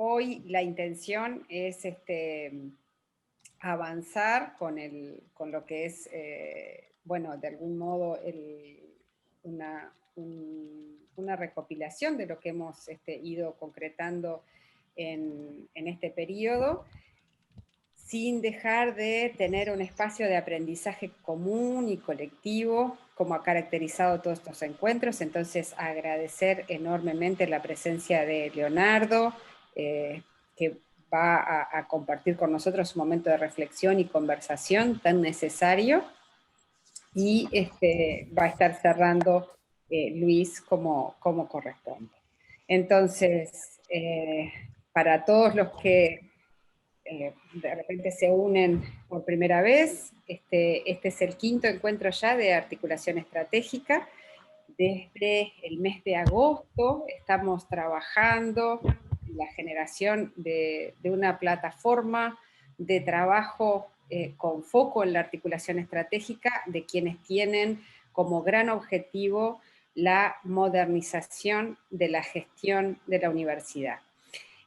hoy la intención es avanzar con lo que es, bueno, de algún modo una recopilación de lo que hemos ido concretando en este periodo, sin dejar de tener un espacio de aprendizaje común y colectivo, como ha caracterizado todos estos encuentros. Entonces, agradecer enormemente la presencia de Leonardo, que va a compartir con nosotros un momento de reflexión y conversación tan necesario, y va a estar cerrando Luis como corresponde. Entonces, para todos los que de repente se unen por primera vez, este es el quinto encuentro ya de articulación estratégica. Desde el mes de agosto estamos trabajando en la generación de una plataforma de trabajo con foco en la articulación estratégica de quienes tienen como gran objetivo la modernización de la gestión de la universidad.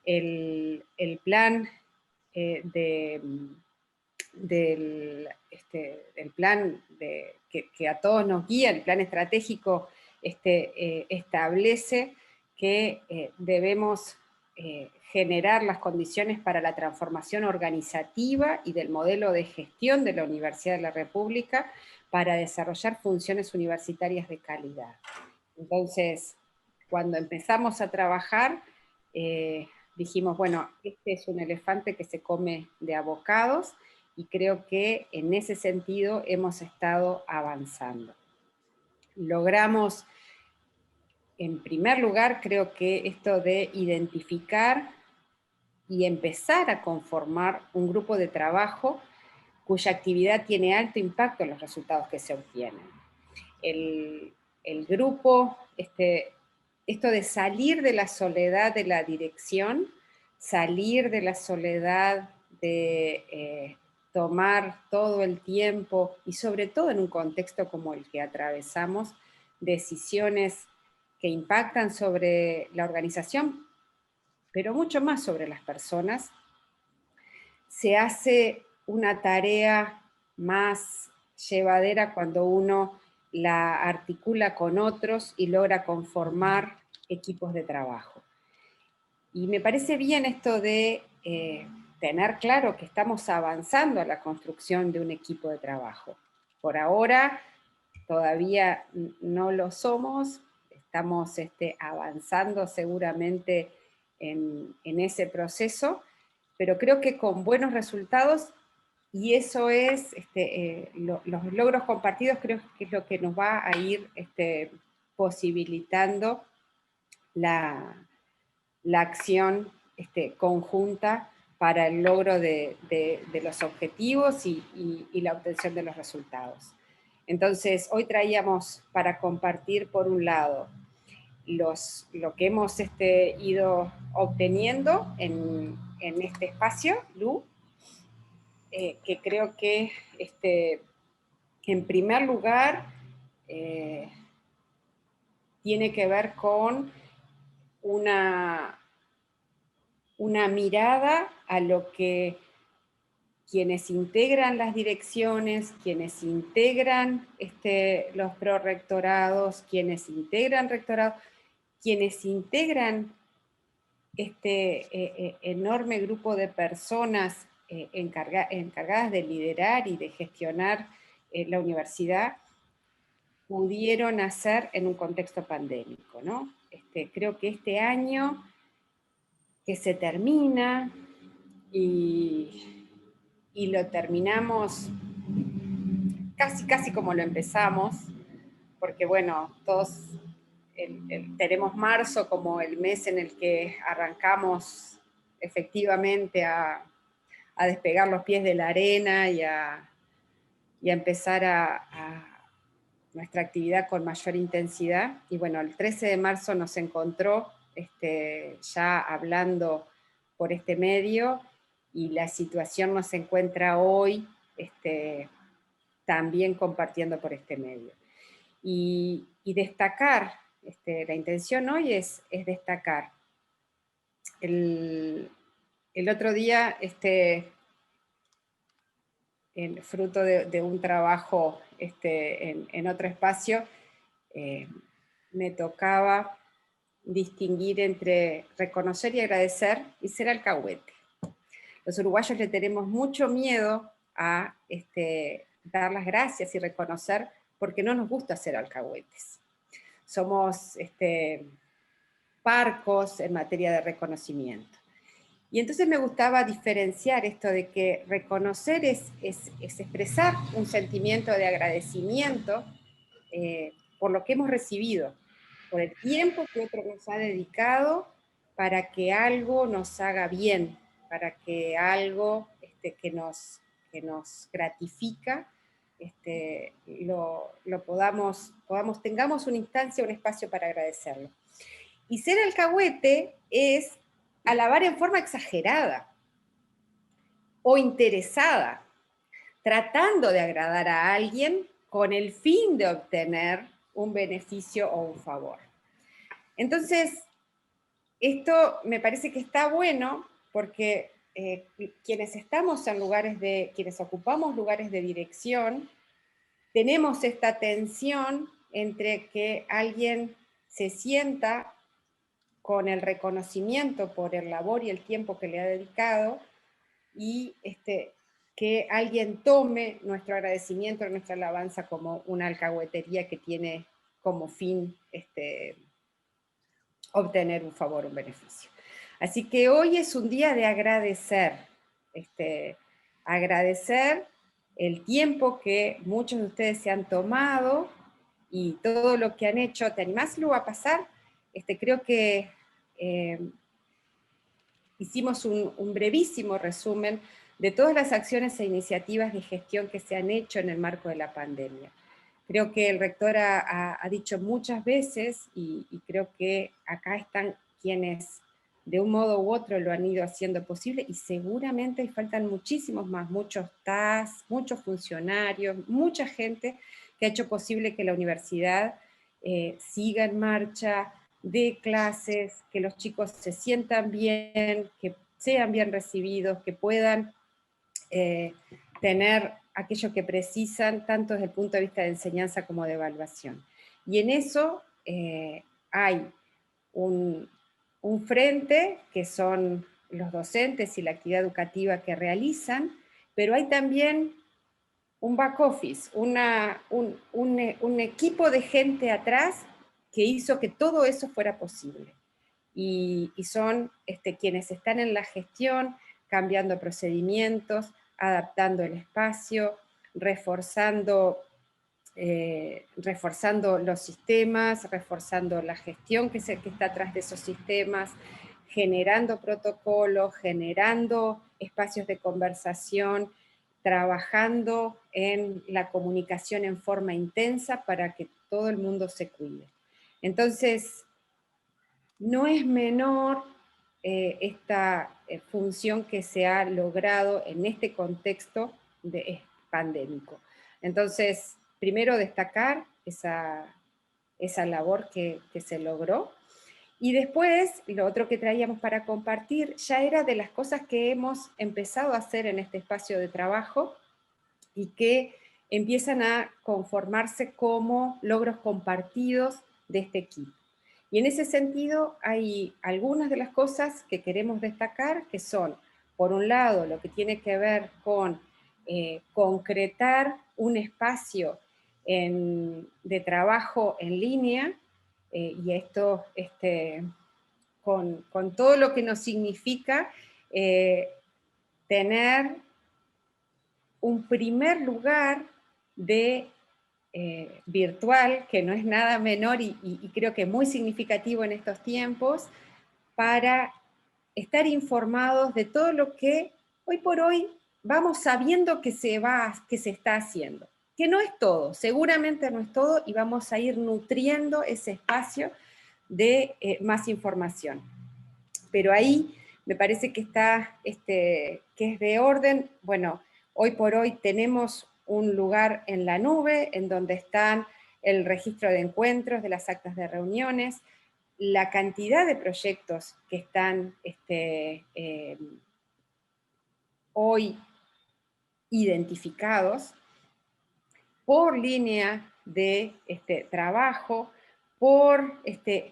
El plan el plan que a todos nos guía, el plan estratégico, establece que debemos generar las condiciones para la transformación organizativa y del modelo de gestión de la Universidad de la República para desarrollar funciones universitarias de calidad. Entonces, cuando empezamos a trabajar, dijimos, bueno, este es un elefante que se come de a bocados, y creo que en ese sentido hemos estado avanzando. Logramos, en primer lugar, creo que esto de identificar y empezar a conformar un grupo de trabajo cuya actividad tiene alto impacto en los resultados que se obtienen. El grupo, esto de salir de la soledad de la dirección, salir de la soledad de tomar todo el tiempo, y sobre todo en un contexto como el que atravesamos, decisiones que impactan sobre la organización, pero mucho más sobre las personas, se hace una tarea más llevadera cuando uno la articula con otros y logra conformar equipos de trabajo. Y me parece bien esto de tener claro que estamos avanzando a la construcción de un equipo de trabajo. Por ahora todavía no lo somos, estamos avanzando seguramente en ese proceso, pero creo que con buenos resultados, y eso es, los logros compartidos creo que es lo que nos va a ir posibilitando la acción conjunta para el logro de los objetivos y la obtención de los resultados. Entonces, hoy traíamos para compartir, por un lado, lo que hemos ido obteniendo en este espacio, Lu, que creo que, en primer lugar, tiene que ver con una mirada a lo que quienes integran las direcciones, quienes integran los prorectorados, quienes integran rectorados, quienes integran enorme grupo de personas encargadas de liderar y de gestionar la universidad, pudieron hacer en un contexto pandémico, ¿no? Creo que este año que se termina y lo terminamos casi como lo empezamos, porque bueno, todos tenemos marzo como el mes en el que arrancamos efectivamente a despegar los pies de la arena y a empezar a nuestra actividad con mayor intensidad. Y bueno, el 13 de marzo nos encontró ya hablando por este medio, y la situación nos encuentra hoy también compartiendo por este medio. Y destacar, la intención hoy es destacar el otro día, fruto de un trabajo en otro espacio, me tocaba distinguir entre reconocer y agradecer y ser alcahuete. Los uruguayos le tenemos mucho miedo a dar las gracias y reconocer porque no nos gusta ser alcahuetes. Somos parcos en materia de reconocimiento. Y entonces me gustaba diferenciar esto de que reconocer es expresar un sentimiento de agradecimiento por lo que hemos recibido, por el tiempo que otro nos ha dedicado para que algo nos haga bien, para que algo que nos gratifica, tengamos una instancia, un espacio para agradecerlo. Y ser alcahuete es alabar en forma exagerada o interesada, tratando de agradar a alguien con el fin de obtener un beneficio o un favor. Entonces, esto me parece que está bueno porque quienes estamos en quienes ocupamos lugares de dirección, tenemos esta tensión entre que alguien se sienta con el reconocimiento por el labor y el tiempo que le ha dedicado, y que alguien tome nuestro agradecimiento, nuestra alabanza como una alcahuetería que tiene como fin obtener un favor, un beneficio. Así que hoy es un día de agradecer, agradecer el tiempo que muchos de ustedes se han tomado y todo lo que han hecho. ¿Te animás, Lu, a pasar? Creo que hicimos un brevísimo resumen de todas las acciones e iniciativas de gestión que se han hecho en el marco de la pandemia. Creo que el rector ha dicho muchas veces, y creo que acá están quienes de un modo u otro lo han ido haciendo posible, y seguramente faltan muchísimos más, muchos TAS, muchos funcionarios, mucha gente que ha hecho posible que la universidad siga en marcha, de clases, que los chicos se sientan bien, que sean bien recibidos, que puedan tener aquello que precisan, tanto desde el punto de vista de enseñanza como de evaluación. Y en eso hay un frente, que son los docentes y la actividad educativa que realizan, pero hay también un back office, un equipo de gente atrás que hizo que todo eso fuera posible. Y son quienes están en la gestión, cambiando procedimientos, adaptando el espacio, reforzando los sistemas, reforzando la gestión que está atrás de esos sistemas, generando protocolos, generando espacios de conversación, trabajando en la comunicación en forma intensa para que todo el mundo se cuide. Entonces, no es menor esta función que se ha logrado en este contexto pandémico. Entonces, primero destacar esa labor que se logró, y después lo otro que traíamos para compartir ya era de las cosas que hemos empezado a hacer en este espacio de trabajo y que empiezan a conformarse como logros compartidos de este equipo. Y en ese sentido hay algunas de las cosas que queremos destacar, que son, por un lado, lo que tiene que ver con concretar un espacio de trabajo en línea, y esto con todo lo que nos significa tener un primer lugar de virtual, que no es nada menor y creo que muy significativo en estos tiempos, para estar informados de todo lo que hoy por hoy vamos sabiendo que se está haciendo. Que no es todo, seguramente no es todo, y vamos a ir nutriendo ese espacio de más información. Pero ahí me parece que está, que es de orden. Bueno, hoy por hoy tenemos un lugar en la nube en donde están el registro de encuentros, de las actas de reuniones, la cantidad de proyectos que están hoy identificados por línea de trabajo,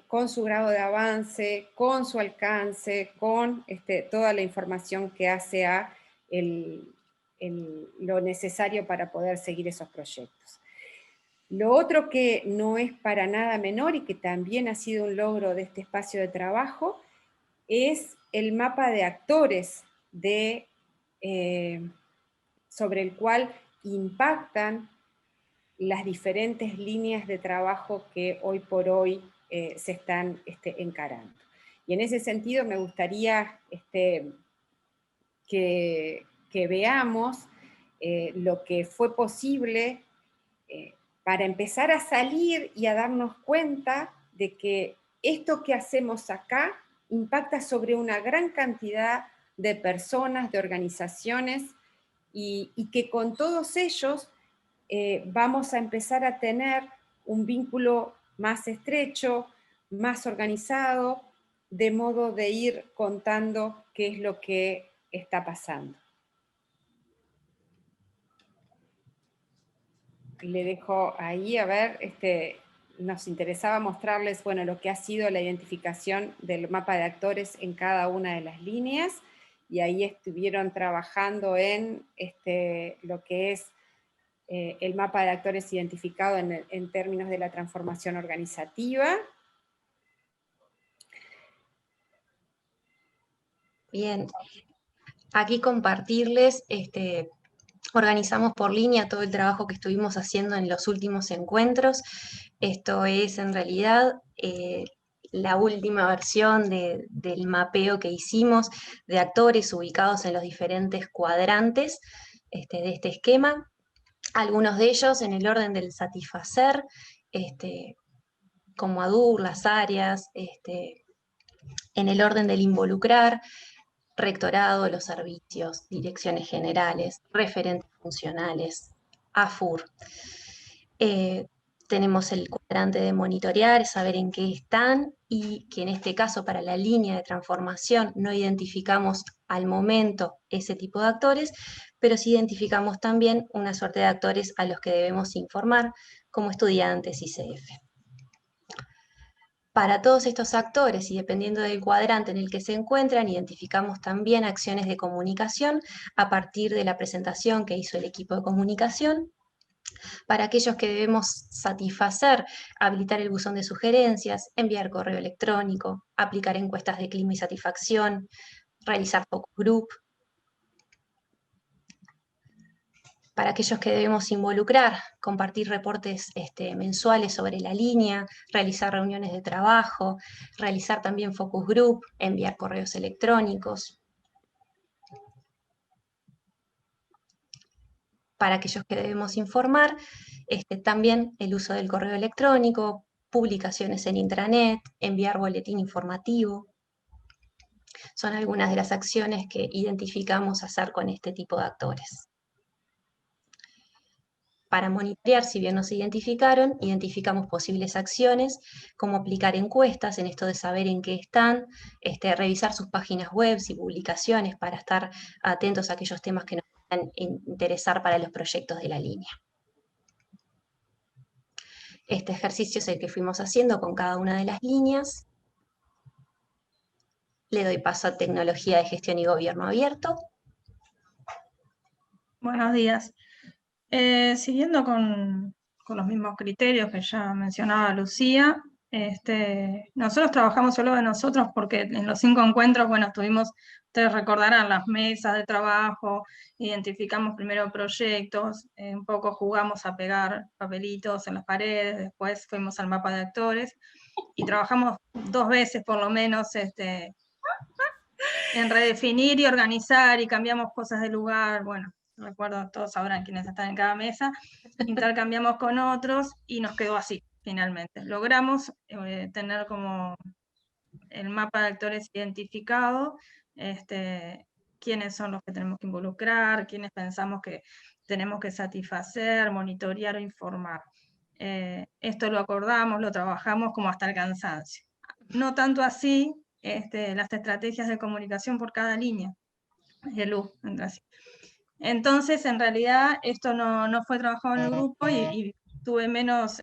con su grado de avance, con su alcance, con toda la información que hace a lo necesario para poder seguir esos proyectos. Lo otro que no es para nada menor y que también ha sido un logro de este espacio de trabajo es el mapa de actores sobre el cual impactan las diferentes líneas de trabajo que hoy por hoy se están encarando. Y en ese sentido me gustaría que veamos lo que fue posible para empezar a salir y a darnos cuenta de que esto que hacemos acá impacta sobre una gran cantidad de personas, de organizaciones, y que con todos ellos vamos a empezar a tener un vínculo más estrecho, más organizado, de modo de ir contando qué es lo que está pasando. Le dejo ahí, a ver, nos interesaba mostrarles, bueno, lo que ha sido la identificación del mapa de actores en cada una de las líneas, y ahí estuvieron trabajando en lo que es el mapa de actores identificado en términos de la transformación organizativa. Bien, aquí compartirles, organizamos por línea todo el trabajo que estuvimos haciendo en los últimos encuentros. Esto es en realidad la última versión del mapeo que hicimos de actores ubicados en los diferentes cuadrantes de este esquema. Algunos de ellos en el orden del satisfacer, como ADUR, las áreas, en el orden del involucrar, rectorado, los servicios, direcciones generales, referentes funcionales, AFUR. Tenemos el cuadrante de monitorear, saber en qué están, y que en este caso para la línea de transformación no identificamos al momento ese tipo de actores, pero sí identificamos también una suerte de actores a los que debemos informar, como estudiantes y CF. Para todos estos actores, y dependiendo del cuadrante en el que se encuentran, identificamos también acciones de comunicación a partir de la presentación que hizo el equipo de comunicación. Para aquellos que debemos satisfacer, habilitar el buzón de sugerencias, enviar correo electrónico, aplicar encuestas de clima y satisfacción, realizar focus group. Para aquellos que debemos involucrar, compartir reportes mensuales sobre la línea, realizar reuniones de trabajo, realizar también focus group, enviar correos electrónicos. Para aquellos que debemos informar, también el uso del correo electrónico, publicaciones en intranet, enviar boletín informativo. Son algunas de las acciones que identificamos hacer con este tipo de actores. Para monitorear, si bien nos identificaron, identificamos posibles acciones, como aplicar encuestas, en esto de saber en qué están, revisar sus páginas web y publicaciones para estar atentos a aquellos temas que nos puedan interesar para los proyectos de la línea. Este ejercicio es el que fuimos haciendo con cada una de las líneas. Le doy paso a Tecnología de Gestión y Gobierno Abierto. Buenos días. Siguiendo con los mismos criterios que ya mencionaba Lucía, nosotros trabajamos solo de nosotros porque en los 5 encuentros, bueno, ustedes recordarán las mesas de trabajo, identificamos primero proyectos, un poco jugamos a pegar papelitos en las paredes, después fuimos al mapa de actores y trabajamos 2 veces por lo menos en redefinir y organizar, y cambiamos cosas de lugar, bueno, recuerdo, todos sabrán quiénes están en cada mesa, intercambiamos con otros y nos quedó así, finalmente. Logramos tener como el mapa de actores identificado, quiénes son los que tenemos que involucrar, quiénes pensamos que tenemos que satisfacer, monitorear o informar. Esto lo acordamos, lo trabajamos como hasta el cansancio. no tanto así las estrategias de comunicación por cada línea de luz. Entonces, en realidad, esto no fue trabajado en el grupo y tuve menos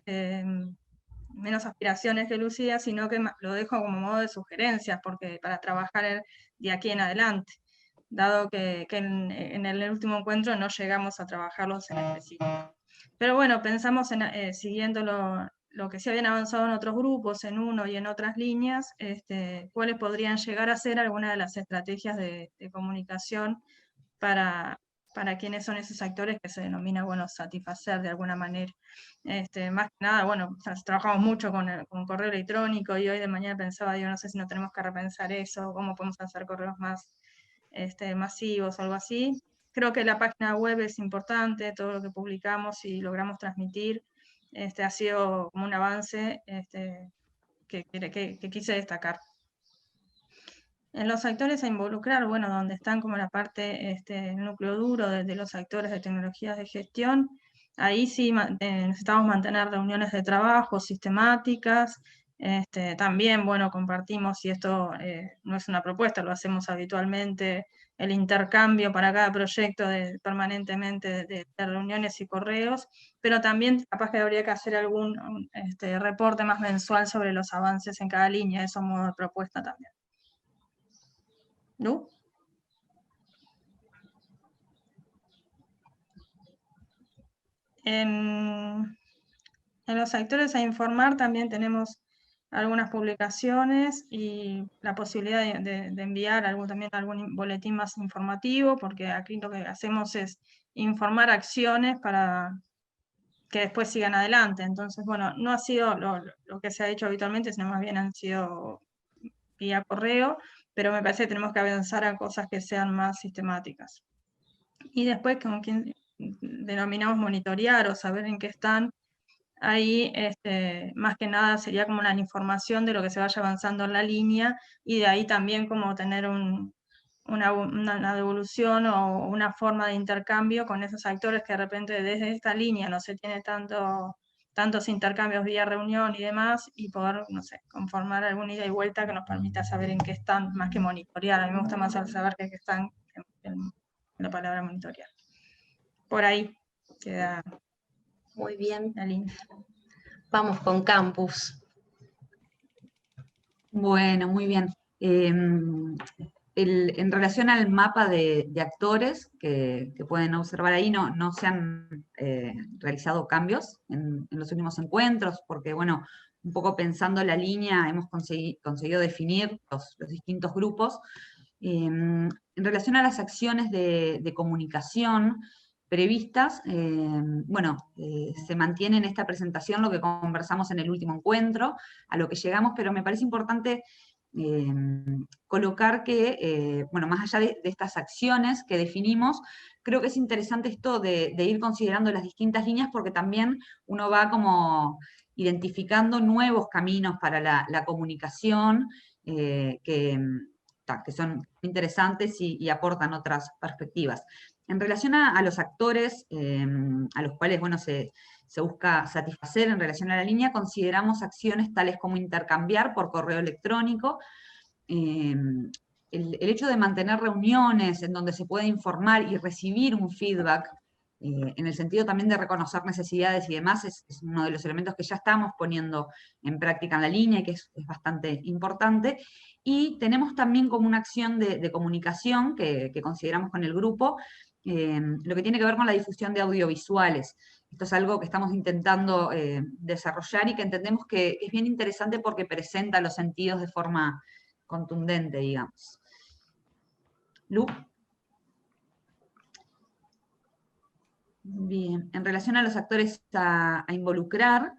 aspiraciones que Lucía, sino que lo dejo como modo de sugerencias, porque para trabajar de aquí en adelante, dado que en el último encuentro no llegamos a trabajarlos en específico. Pero bueno, pensamos en, siguiendo lo que se habían avanzado en otros grupos, en uno y en otras líneas, cuáles podrían llegar a ser algunas de las estrategias de comunicación para quiénes son esos actores que se denomina, bueno, satisfacer de alguna manera. Más que nada, bueno, trabajamos mucho con correo electrónico y hoy de mañana pensaba, yo no sé si no tenemos que repensar eso, cómo podemos hacer correos más masivos o algo así. Creo que la página web es importante, todo lo que publicamos y logramos transmitir, ha sido como un avance que quise destacar. En los actores a involucrar, bueno, donde están como la parte, el núcleo duro de los actores de tecnologías de gestión, ahí sí necesitamos mantener reuniones de trabajo sistemáticas. También, bueno, compartimos, y esto no es una propuesta, lo hacemos habitualmente, el intercambio para cada proyecto permanentemente de reuniones y correos, pero también capaz que habría que hacer algún reporte más mensual sobre los avances en cada línea, eso modo de propuesta también. ¿No? En los actores a informar también tenemos algunas publicaciones y la posibilidad de enviar también algún boletín más informativo, porque aquí lo que hacemos es informar acciones para que después sigan adelante. Entonces, bueno, no ha sido lo que se ha hecho habitualmente, sino más bien han sido vía correo, pero me parece que tenemos que avanzar a cosas que sean más sistemáticas. Y después, con quien denominamos monitorear o saber en qué están, ahí más que nada sería como la información de lo que se vaya avanzando en la línea, y de ahí también como tener una devolución o una forma de intercambio con esos actores que de repente desde esta línea no se tiene tantos intercambios vía reunión y demás, y poder, no sé, conformar alguna ida y vuelta que nos permita saber en qué están, más que monitorear. A mí me gusta más saber que están en la palabra monitorear. Por ahí queda muy bien. la línea. Vamos con Campus. Bueno, muy bien. En relación al mapa de actores que pueden observar ahí, no se han realizado cambios en los últimos encuentros, porque, bueno, un poco pensando la línea, hemos conseguido definir los distintos grupos. En relación a las acciones de comunicación previstas, se mantiene en esta presentación lo que conversamos en el último encuentro, a lo que llegamos, pero me parece importante colocar que, más allá de estas acciones que definimos, creo que es interesante esto de ir considerando las distintas líneas, porque también uno va como identificando nuevos caminos para la comunicación que son interesantes y aportan otras perspectivas. En relación a los actores a los cuales, se busca satisfacer en relación a la línea, consideramos acciones tales como intercambiar por correo electrónico, el hecho de mantener reuniones en donde se puede informar y recibir un feedback, en el sentido también de reconocer necesidades y demás, es uno de los elementos que ya estamos poniendo en práctica en la línea y que es bastante importante. Y tenemos también como una acción de comunicación que consideramos con el grupo, lo que tiene que ver con la difusión de audiovisuales. Esto es algo que estamos intentando desarrollar y que entendemos que es bien interesante porque presenta los sentidos de forma contundente, digamos. Lu. Bien, en relación a los actores a involucrar,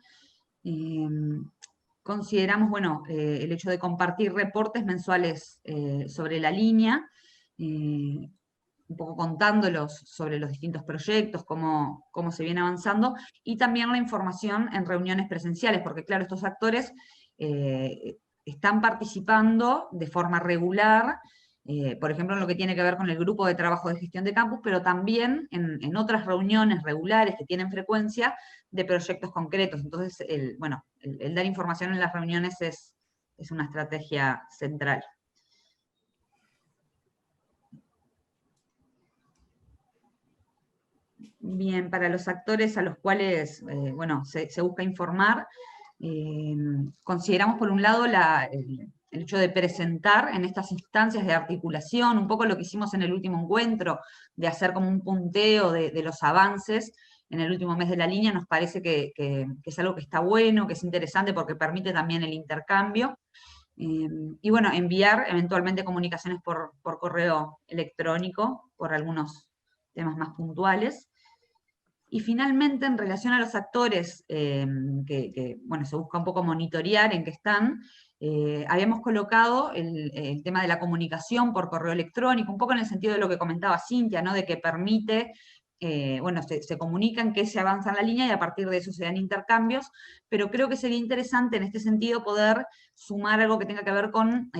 consideramos, el hecho de compartir reportes mensuales sobre la línea, un poco contándolos sobre los distintos proyectos, cómo se viene avanzando, y también la información en reuniones presenciales, porque claro, estos actores están participando de forma regular, por ejemplo, en lo que tiene que ver con el grupo de trabajo de gestión de campus, pero también en otras reuniones regulares que tienen frecuencia de proyectos concretos. Entonces, el dar información en las reuniones es es una estrategia central. Bien, para los actores a los cuales bueno, se busca informar, consideramos por un lado el hecho de presentar en estas instancias de articulación, un poco lo que hicimos en el último encuentro, de hacer como un punteo de los avances en el último mes de la línea, nos parece que es algo que está bueno, que es interesante porque permite también el intercambio. Y bueno, enviar eventualmente comunicaciones por correo electrónico, por algunos temas más puntuales. Y finalmente, en relación a los actores bueno, se busca un poco monitorear en qué están, habíamos colocado el tema de la comunicación por correo electrónico, un poco en el sentido de lo que comentaba Cintia, ¿no? De que permite, bueno, se comunican que se avanza en la línea y a partir de eso se dan intercambios, pero creo que sería interesante en este sentido poder sumar algo que tenga que ver con,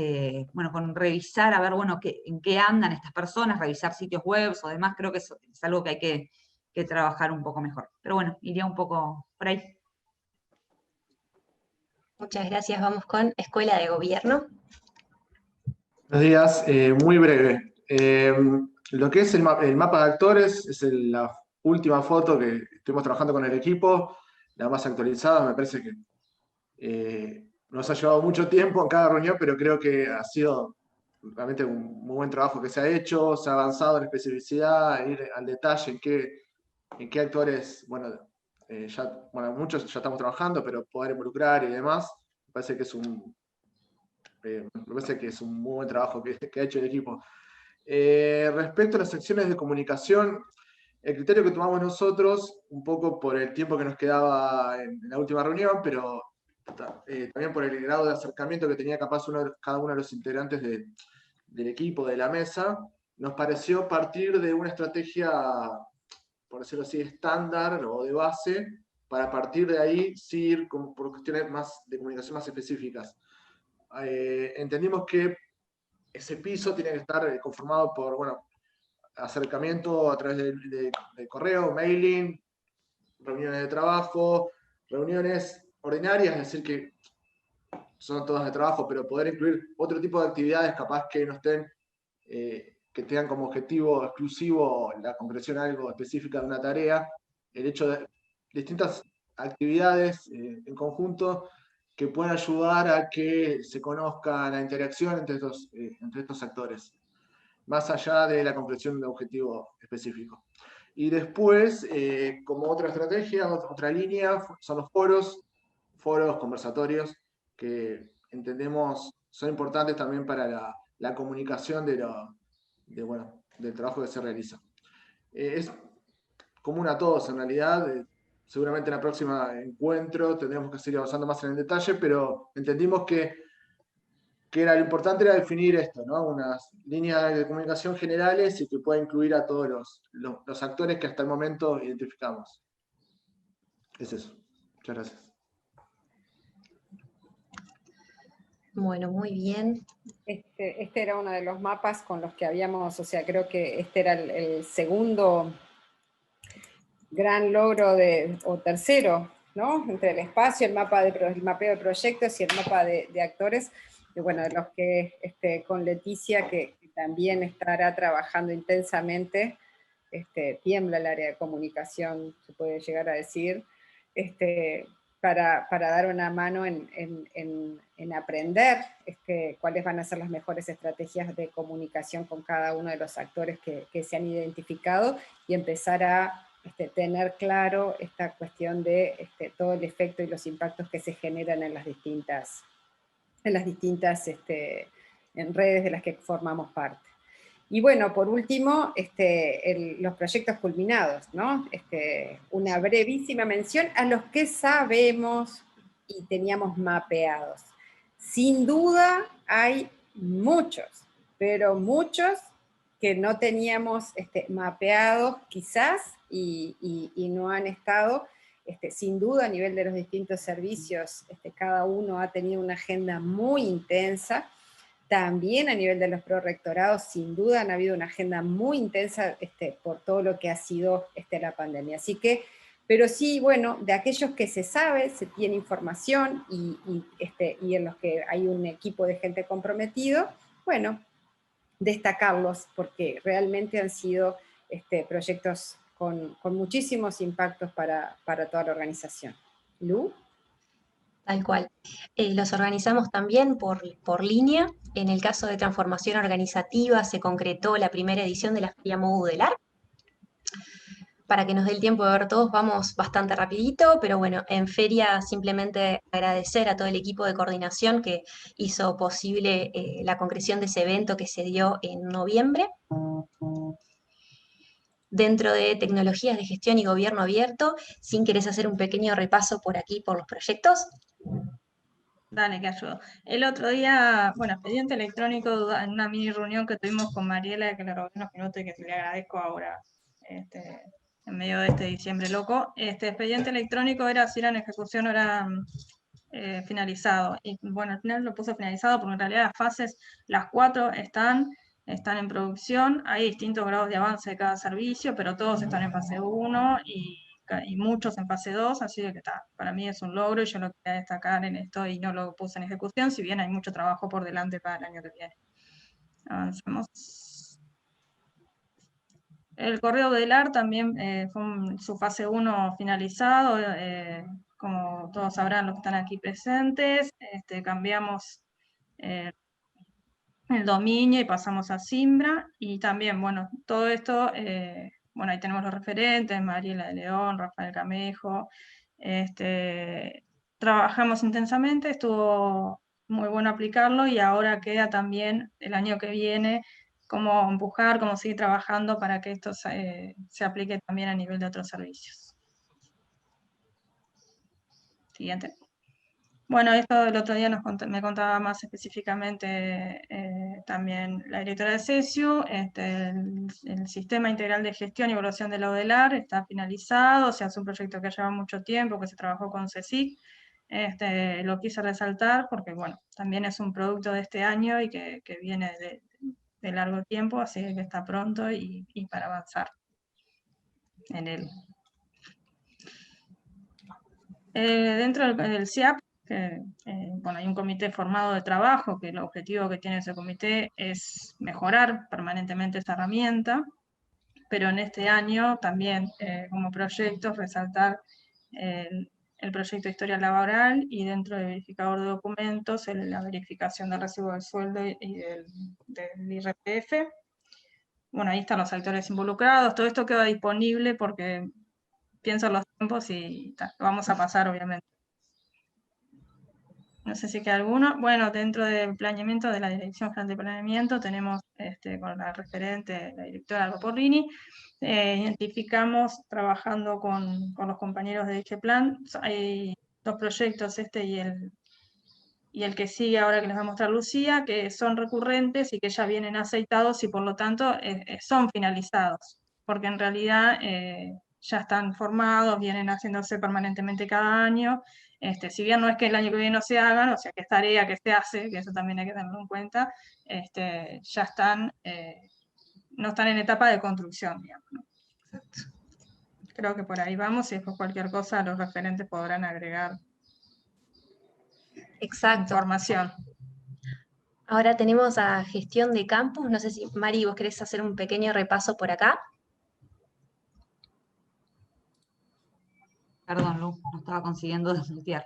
bueno, con revisar, a ver, bueno, en qué andan estas personas, revisar sitios web o demás, creo que es algo que hay que trabajar un poco mejor. Pero bueno, iría un poco por ahí. Muchas gracias. Vamos con Escuela de Gobierno. Buenos días, muy breve. Lo que es el mapa de actores es la última foto que estuvimos trabajando con el equipo, la más actualizada, me parece que nos ha llevado mucho tiempo en cada reunión, pero creo que ha sido realmente un muy buen trabajo que se ha hecho, se ha avanzado en especificidad, en ir al detalle en qué actores, bueno, muchos ya estamos trabajando, pero poder involucrar y demás, me parece que es un muy buen trabajo que ha hecho el equipo. Respecto a las secciones de comunicación, el criterio que tomamos nosotros, un poco por el tiempo que nos quedaba en la última reunión, pero también por el grado de acercamiento que tenía capaz cada uno de los integrantes del equipo, de la mesa, nos pareció partir de una estrategia, por decirlo así, estándar o de base, para partir de ahí sí ir por cuestiones más de comunicación más específicas. Entendimos que ese piso tiene que estar conformado por, bueno, acercamiento a través de correo, mailing, reuniones de trabajo, reuniones ordinarias, es decir, que son todas de trabajo, pero poder incluir otro tipo de actividades capaz que no estén, que tengan como objetivo exclusivo la concreción de algo específica de una tarea, el hecho de distintas actividades en conjunto que puedan ayudar a que se conozca la interacción entre estos actores, más allá de la concreción de un objetivo específico. Y después, como otra estrategia, otra línea, son los foros conversatorios, que entendemos son importantes también para la comunicación bueno, del trabajo que se realiza. Es común a todos en realidad. Seguramente en el próximo encuentro tendremos que seguir avanzando más en el detalle, pero entendimos que lo importante era definir esto, ¿no? Unas líneas de comunicación generales y que pueda incluir a todos los actores que hasta el momento identificamos. Es eso. Muchas gracias. Bueno, muy bien. Este era uno de los mapas con los que habíamos, o sea, creo que este era el segundo gran logro o tercero, ¿no? Entre el espacio, el mapeo de proyectos y el mapa de actores, y bueno, de los que con Leticia, que también estará trabajando intensamente, tiembla el área de comunicación, se puede llegar a decir, para dar una mano en aprender cuáles van a ser las mejores estrategias de comunicación con cada uno de los actores que se han identificado y empezar a tener claro esta cuestión de todo el efecto y los impactos que se generan en las distintas en redes de las que formamos parte. Y bueno, por último, los proyectos culminados, ¿no? Una brevísima mención a los que sabemos y teníamos mapeados. Sin duda hay muchos, pero muchos que no teníamos mapeados quizás y no han estado. Sin duda a nivel de los distintos servicios, cada uno ha tenido una agenda muy intensa. También a nivel de los prorectorados, sin duda han habido una agenda muy intensa por todo lo que ha sido la pandemia. Así que pero sí, bueno, de aquellos que se sabe, se tiene información y en los que hay un equipo de gente comprometido, bueno, destacarlos porque realmente han sido proyectos con muchísimos impactos para toda la organización. ¿Lu? Tal cual. Los organizamos también por línea. En el caso de transformación organizativa se concretó la primera edición de la Feria MOU UDELAR. Para que nos dé el tiempo de ver todos, vamos bastante rapidito, pero bueno, en feria simplemente agradecer a todo el equipo de coordinación que hizo posible la concreción de ese evento que se dio en noviembre. Dentro de tecnologías de gestión y gobierno abierto, ¿sin querés hacer un pequeño repaso por aquí, por los proyectos? Dale, que ayudo. El otro día, bueno, expediente electrónico, en una mini reunión que tuvimos con Mariela, que le robé unos minutos y que le agradezco ahora, en medio de este diciembre loco. Expediente electrónico era si era en ejecución o era finalizado. Y bueno, al final lo puse finalizado porque en realidad las fases, las 4 están en producción, hay distintos grados de avance de cada servicio, pero todos están en fase 1 y muchos en fase 2, así que está, para mí es un logro y yo lo quería destacar en esto y no lo puse en ejecución, si bien hay mucho trabajo por delante para el año que viene. Avancemos. El correo del AR también fue su fase 1 finalizado, como todos sabrán los que están aquí presentes, cambiamos el dominio y pasamos a Simbra, y también, bueno, todo esto, bueno, ahí tenemos los referentes, Mariela de León, Rafael Camejo, trabajamos intensamente, estuvo muy bueno aplicarlo, y ahora queda también el año que viene cómo empujar, cómo seguir trabajando para que esto se aplique también a nivel de otros servicios. Siguiente. Bueno, esto el otro día me contaba más específicamente también la directora de CESIU. El Sistema Integral de Gestión y Evaluación de la UDELAR está finalizado, o sea, es un proyecto que lleva mucho tiempo, que se trabajó con CSIC. Lo quise resaltar porque, bueno, también es un producto de este año y que viene de largo tiempo, así que está pronto y para avanzar en él. Dentro del CIAP, bueno, hay un comité formado de trabajo, que el objetivo que tiene ese comité es mejorar permanentemente esta herramienta, pero en este año también como proyectos resaltar el proyecto de historia laboral, y dentro del verificador de documentos la verificación del recibo del sueldo y del IRPF. Bueno, ahí están los actores involucrados, todo esto queda disponible porque pienso en los tiempos y lo vamos a pasar obviamente. No sé si queda alguno. Bueno, dentro del planeamiento de la Dirección General de Planeamiento tenemos con la referente, la directora Alba Porrini, identificamos, trabajando con los compañeros de dicho plan, hay dos proyectos, y el que sigue ahora que les va a mostrar Lucía, que son recurrentes y que ya vienen aceitados y por lo tanto son finalizados, porque en realidad ya están formados, vienen haciéndose permanentemente cada año. Si bien no es que el año que viene no se hagan, o sea que es tarea que se hace, que eso también hay que tenerlo en cuenta, ya están, no están en etapa de construcción, digamos, ¿no? Creo que por ahí vamos, y después cualquier cosa los referentes podrán agregar. Exacto. Información. Ahora tenemos a gestión de campus. No sé si, Mari, vos querés hacer un pequeño repaso por acá. Perdón, Lu, no estaba consiguiendo desmutear.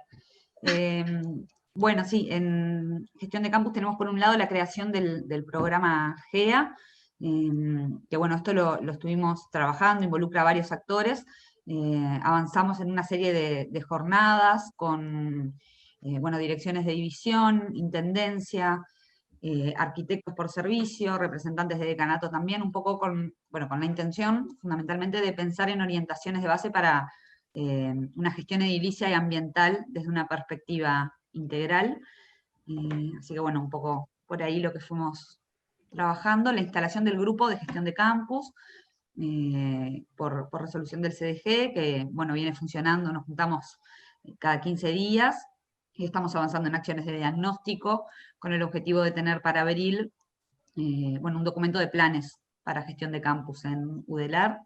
Bueno, sí, en gestión de campus tenemos por un lado la creación del programa GEA, que bueno, esto lo estuvimos trabajando, involucra a varios actores. Avanzamos en una serie de jornadas con bueno, direcciones de división, intendencia, arquitectos por servicio, representantes de decanato también, un poco con la intención fundamentalmente de pensar en orientaciones de base para una gestión edilicia y ambiental desde una perspectiva integral. Así que bueno, un poco por ahí lo que fuimos trabajando, la instalación del grupo de gestión de campus, por resolución del CDG, que bueno, viene funcionando, nos juntamos cada 15 días, y estamos avanzando en acciones de diagnóstico, con el objetivo de tener para abril, bueno, un documento de planes para gestión de campus en UDELAR.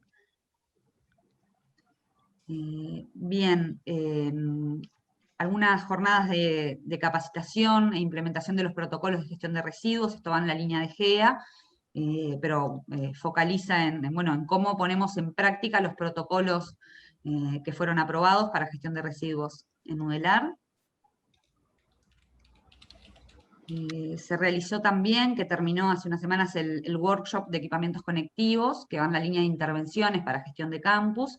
Bien, algunas jornadas de capacitación e implementación de los protocolos de gestión de residuos, esto va en la línea de GEA, pero focaliza en cómo ponemos en práctica los protocolos que fueron aprobados para gestión de residuos en UDELAR. Se realizó también, que terminó hace unas semanas, el workshop de equipamientos conectivos, que va en la línea de intervenciones para gestión de campus.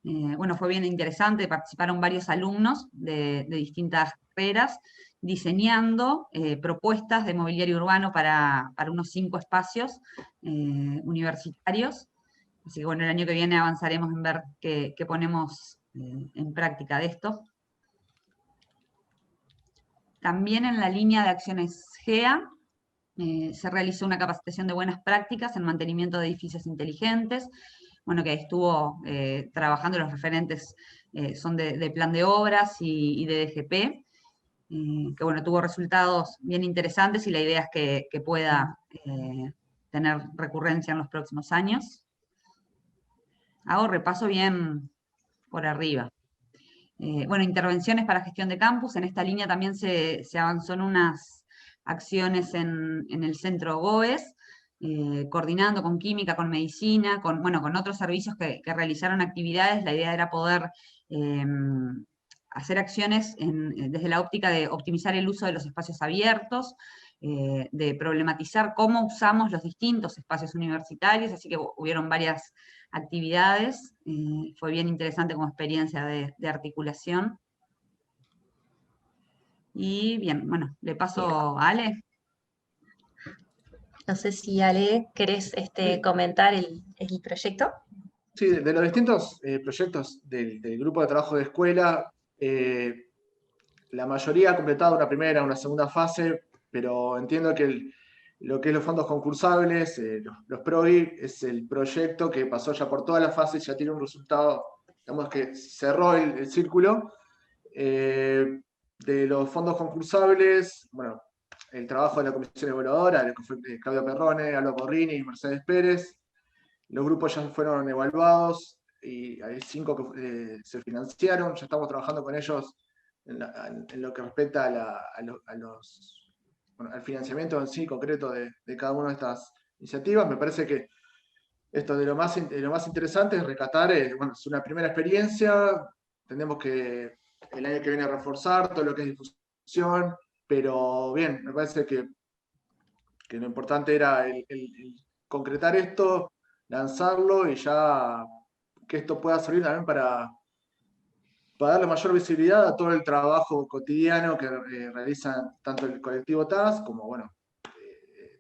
Bueno, fue bien interesante, participaron varios alumnos de distintas carreras, diseñando propuestas de mobiliario urbano para unos 5 espacios universitarios. Así que bueno, el año que viene avanzaremos en ver qué ponemos en práctica de esto. También en la línea de acciones GEA se realizó una capacitación de buenas prácticas en mantenimiento de edificios inteligentes. Bueno, que estuvo trabajando los referentes, son de plan de obras y de DGP, que bueno, tuvo resultados bien interesantes y la idea es que pueda tener recurrencia en los próximos años. Hago repaso bien por arriba. Bueno, intervenciones para gestión de campus. En esta línea también se avanzó en unas acciones en el centro GOES, coordinando con química, con medicina, con otros servicios que realizaron actividades. La idea era poder hacer acciones desde la óptica de optimizar el uso de los espacios abiertos, de problematizar cómo usamos los distintos espacios universitarios, así que hubieron varias actividades, fue bien interesante como experiencia de articulación. Y bien, bueno, le paso a Ale. No sé si Ale, ¿querés comentar el proyecto? Sí, de los distintos proyectos del grupo de trabajo de escuela, la mayoría ha completado una primera, una segunda fase, pero entiendo que lo que es los fondos concursables, los PROGI, es el proyecto que pasó ya por todas las fases, ya tiene un resultado, digamos que cerró el círculo. De los fondos concursables, bueno, el trabajo de la comisión evaluadora, que fue Claudia Perrone, Alba Porrini y Mercedes Pérez. Los grupos ya fueron evaluados y hay 5 que se financiaron, ya estamos trabajando con ellos en lo que respecta al financiamiento en sí concreto de cada una de estas iniciativas. Me parece que esto de lo más interesante es rescatar, bueno, es una primera experiencia, tenemos que el año que viene reforzar todo lo que es difusión, pero bien, me parece que lo importante era el concretar esto, lanzarlo y ya que esto pueda servir también para darle mayor visibilidad a todo el trabajo cotidiano que realizan tanto el colectivo TAS como, bueno,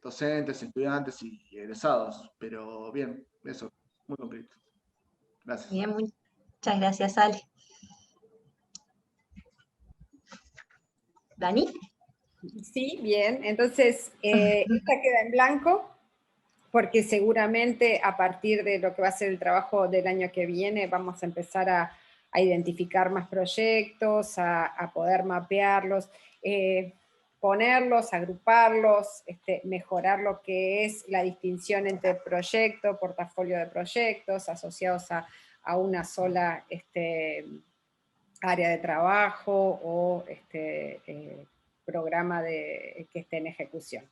docentes, estudiantes y egresados. Pero bien, eso, muy concreto. Gracias. Bien, muchas gracias, Ale. ¿Dani? Sí, bien. Entonces, esta queda en blanco, porque seguramente a partir de lo que va a ser el trabajo del año que viene, vamos a empezar a identificar más proyectos, a poder mapearlos, ponerlos, agruparlos, mejorar lo que es la distinción entre proyecto, portafolio de proyectos, asociados a una sola área de trabajo o programa que esté en ejecución.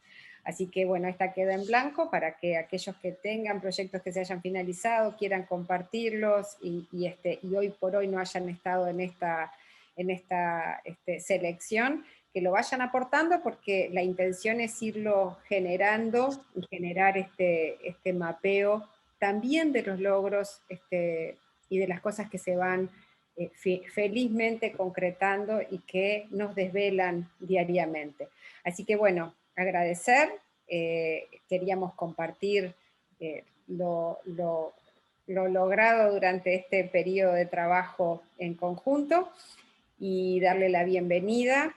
Así que bueno, esta queda en blanco para que aquellos que tengan proyectos que se hayan finalizado, quieran compartirlos y hoy por hoy no hayan estado en esta selección, que lo vayan aportando, porque la intención es irlo generando y generar este mapeo también de los logros y de las cosas que se van felizmente concretando y que nos desvelan diariamente. Así que bueno, agradecer, queríamos compartir lo logrado durante este periodo de trabajo en conjunto y darle la bienvenida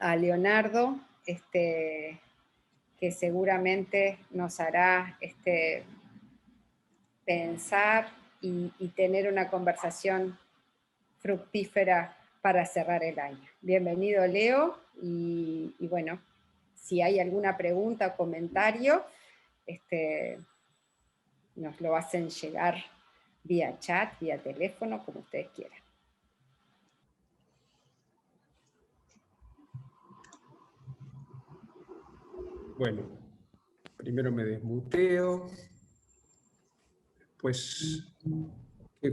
a Leonardo, que seguramente nos hará pensar y tener una conversación fructífera para cerrar el año. Bienvenido, Leo, y bueno, si hay alguna pregunta o comentario, nos lo hacen llegar vía chat, vía teléfono, como ustedes quieran. Bueno, primero me desmuteo, pues,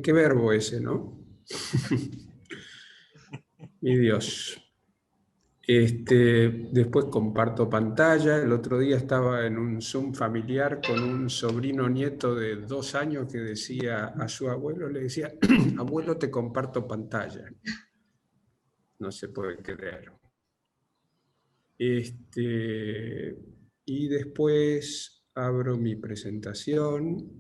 ¿qué verbo ese, no? Mi Dios. Después comparto pantalla. El otro día estaba en un Zoom familiar con un sobrino nieto de 2 años que decía a su abuelo, le decía, abuelo, te comparto pantalla. No se puede creer. Y después abro mi presentación.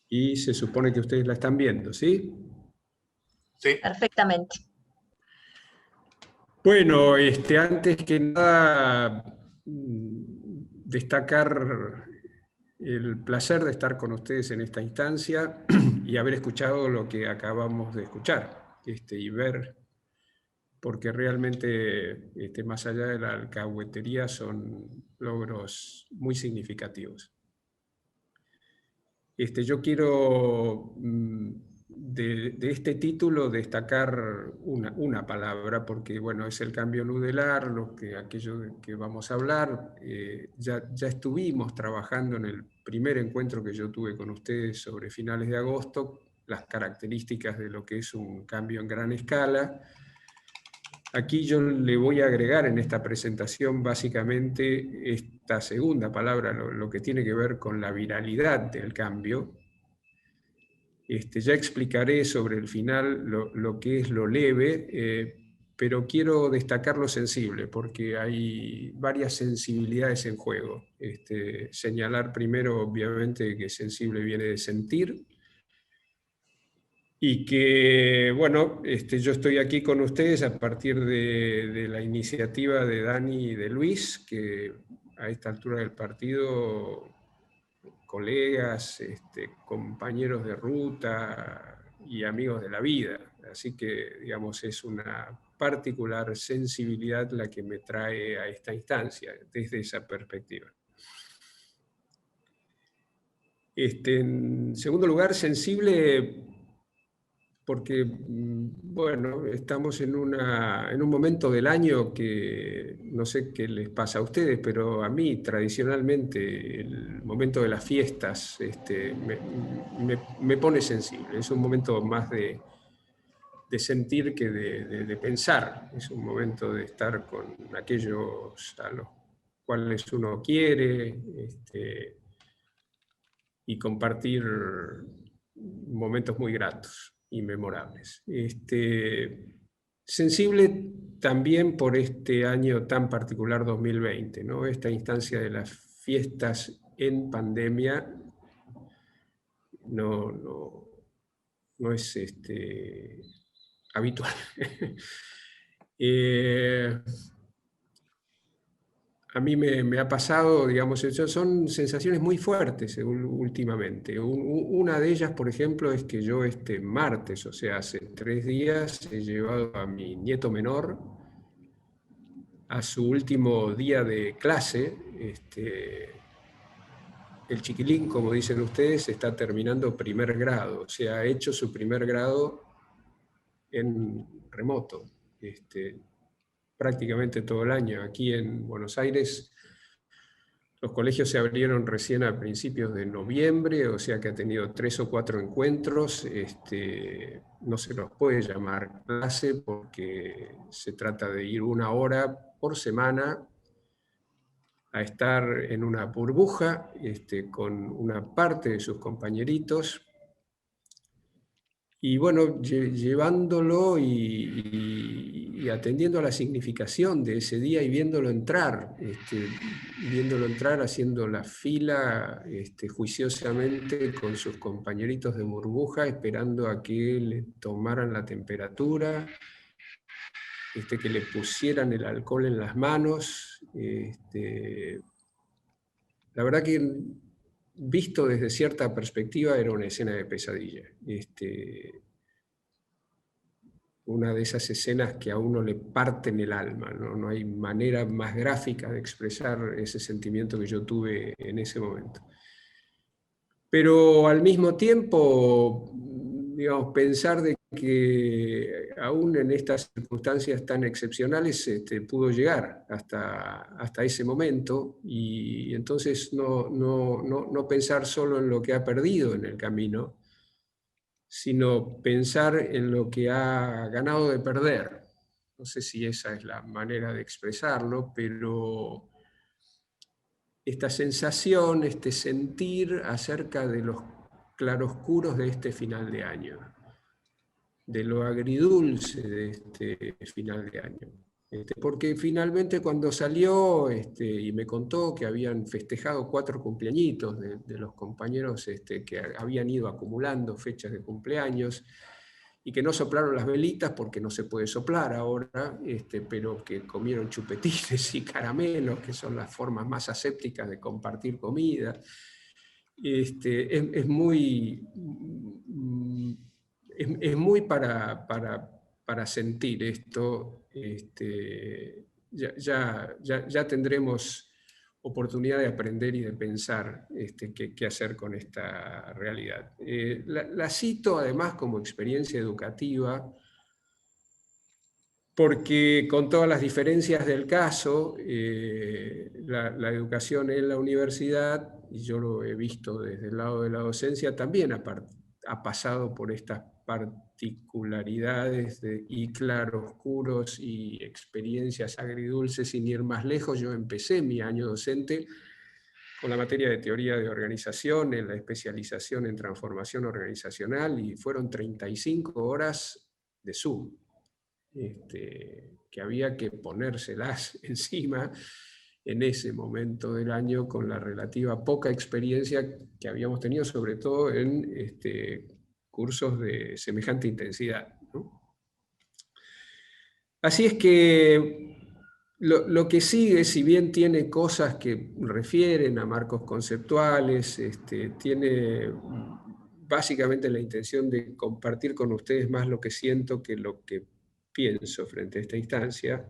Y se supone que ustedes la están viendo, ¿sí? Sí. Perfectamente. Bueno, antes que nada, destacar el placer de estar con ustedes en esta instancia y haber escuchado lo que acabamos de escuchar, y ver, porque realmente, más allá de la alcahuetería, son logros muy significativos. Yo quiero de este título destacar una palabra, porque bueno, es el cambio nudelar, aquello de que vamos a hablar. Ya estuvimos trabajando en el primer encuentro que yo tuve con ustedes sobre finales de agosto, las características de lo que es un cambio en gran escala. Aquí yo le voy a agregar en esta presentación básicamente esta segunda palabra, lo que tiene que ver con la viralidad del cambio. Ya explicaré sobre el final lo que es lo leve, pero quiero destacar lo sensible, porque hay varias sensibilidades en juego. Señalar primero, obviamente, que sensible viene de sentir, y que, bueno, yo estoy aquí con ustedes a partir de la iniciativa de Dani y de Luis, que a esta altura del partido, colegas, compañeros de ruta y amigos de la vida. Así que, digamos, es una particular sensibilidad la que me trae a esta instancia, desde esa perspectiva. En segundo lugar, sensible porque, bueno, estamos en un momento del año que no sé qué les pasa a ustedes, pero a mí tradicionalmente el momento de las fiestas me pone sensible. Es un momento más de sentir que de pensar. Es un momento de estar con aquellos a los cuales uno quiere, y compartir momentos muy gratos y memorables. Sensible también por este año tan particular 2020, ¿no? Esta instancia de las fiestas en pandemia no es habitual. A mí me ha pasado, digamos, son sensaciones muy fuertes últimamente. Una de ellas, por ejemplo, es que yo este martes, o sea, hace 3 días, he llevado a mi nieto menor a su último día de clase. El chiquilín, como dicen ustedes, está terminando primer grado, o sea, ha hecho su primer grado en remoto. Prácticamente todo el año. Aquí en Buenos Aires los colegios se abrieron recién a principios de noviembre, o sea que ha tenido 3 o 4 encuentros. No se los puede llamar clase porque se trata de ir 1 hora por semana a estar en una burbuja con una parte de sus compañeritos. Y bueno, llevándolo y atendiendo a la significación de ese día y viéndolo entrar, haciendo la fila juiciosamente con sus compañeritos de burbuja, esperando a que le tomaran la temperatura, que le pusieran el alcohol en las manos. La verdad que, visto desde cierta perspectiva, era una escena de pesadilla. Una de esas escenas que a uno le parten el alma, ¿no? No hay manera más gráfica de expresar ese sentimiento que yo tuve en ese momento. pero al mismo tiempo, digamos, pensar de que aún en estas circunstancias tan excepcionales pudo llegar hasta ese momento, y entonces no pensar solo en lo que ha perdido en el camino, sino pensar en lo que ha ganado de perder. No sé si esa es la manera de expresarlo, pero esta sensación, este sentir acerca de los claroscuros de este final de año, de lo agridulce de este final de año. Porque finalmente cuando salió y me contó que habían festejado 4 cumpleañitos de los compañeros que habían ido acumulando fechas de cumpleaños, y que no soplaron las velitas porque no se puede soplar ahora, pero que comieron chupetines y caramelos, que son las formas más asépticas de compartir comida. Es muy para sentir esto. Ya tendremos oportunidad de aprender y de pensar qué hacer con esta realidad. La cito además como experiencia educativa, porque con todas las diferencias del caso, la educación en la universidad, y yo lo he visto desde el lado de la docencia, también ha pasado por estas particularidades y claroscuros y experiencias agridulces. Sin ir más lejos, yo empecé mi año docente con la materia de teoría de organización, en la especialización en transformación organizacional, y fueron 35 horas de Zoom, que había que ponérselas encima en ese momento del año, con la relativa poca experiencia que habíamos tenido, sobre todo en cursos de semejante intensidad, ¿no? Así es que lo que sigue, si bien tiene cosas que refieren a marcos conceptuales, tiene básicamente la intención de compartir con ustedes más lo que siento que lo que pienso frente a esta instancia,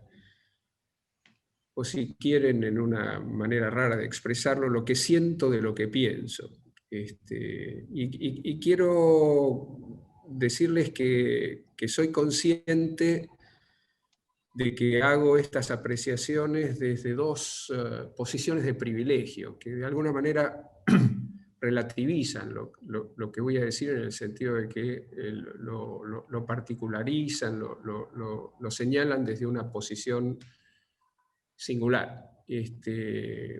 o si quieren, en una manera rara de expresarlo, lo que siento de lo que pienso. Y quiero decirles que soy consciente de que hago estas apreciaciones desde 2 posiciones de privilegio, que de alguna manera relativizan lo que voy a decir, en el sentido de que lo particularizan, lo señalan desde una posición singular.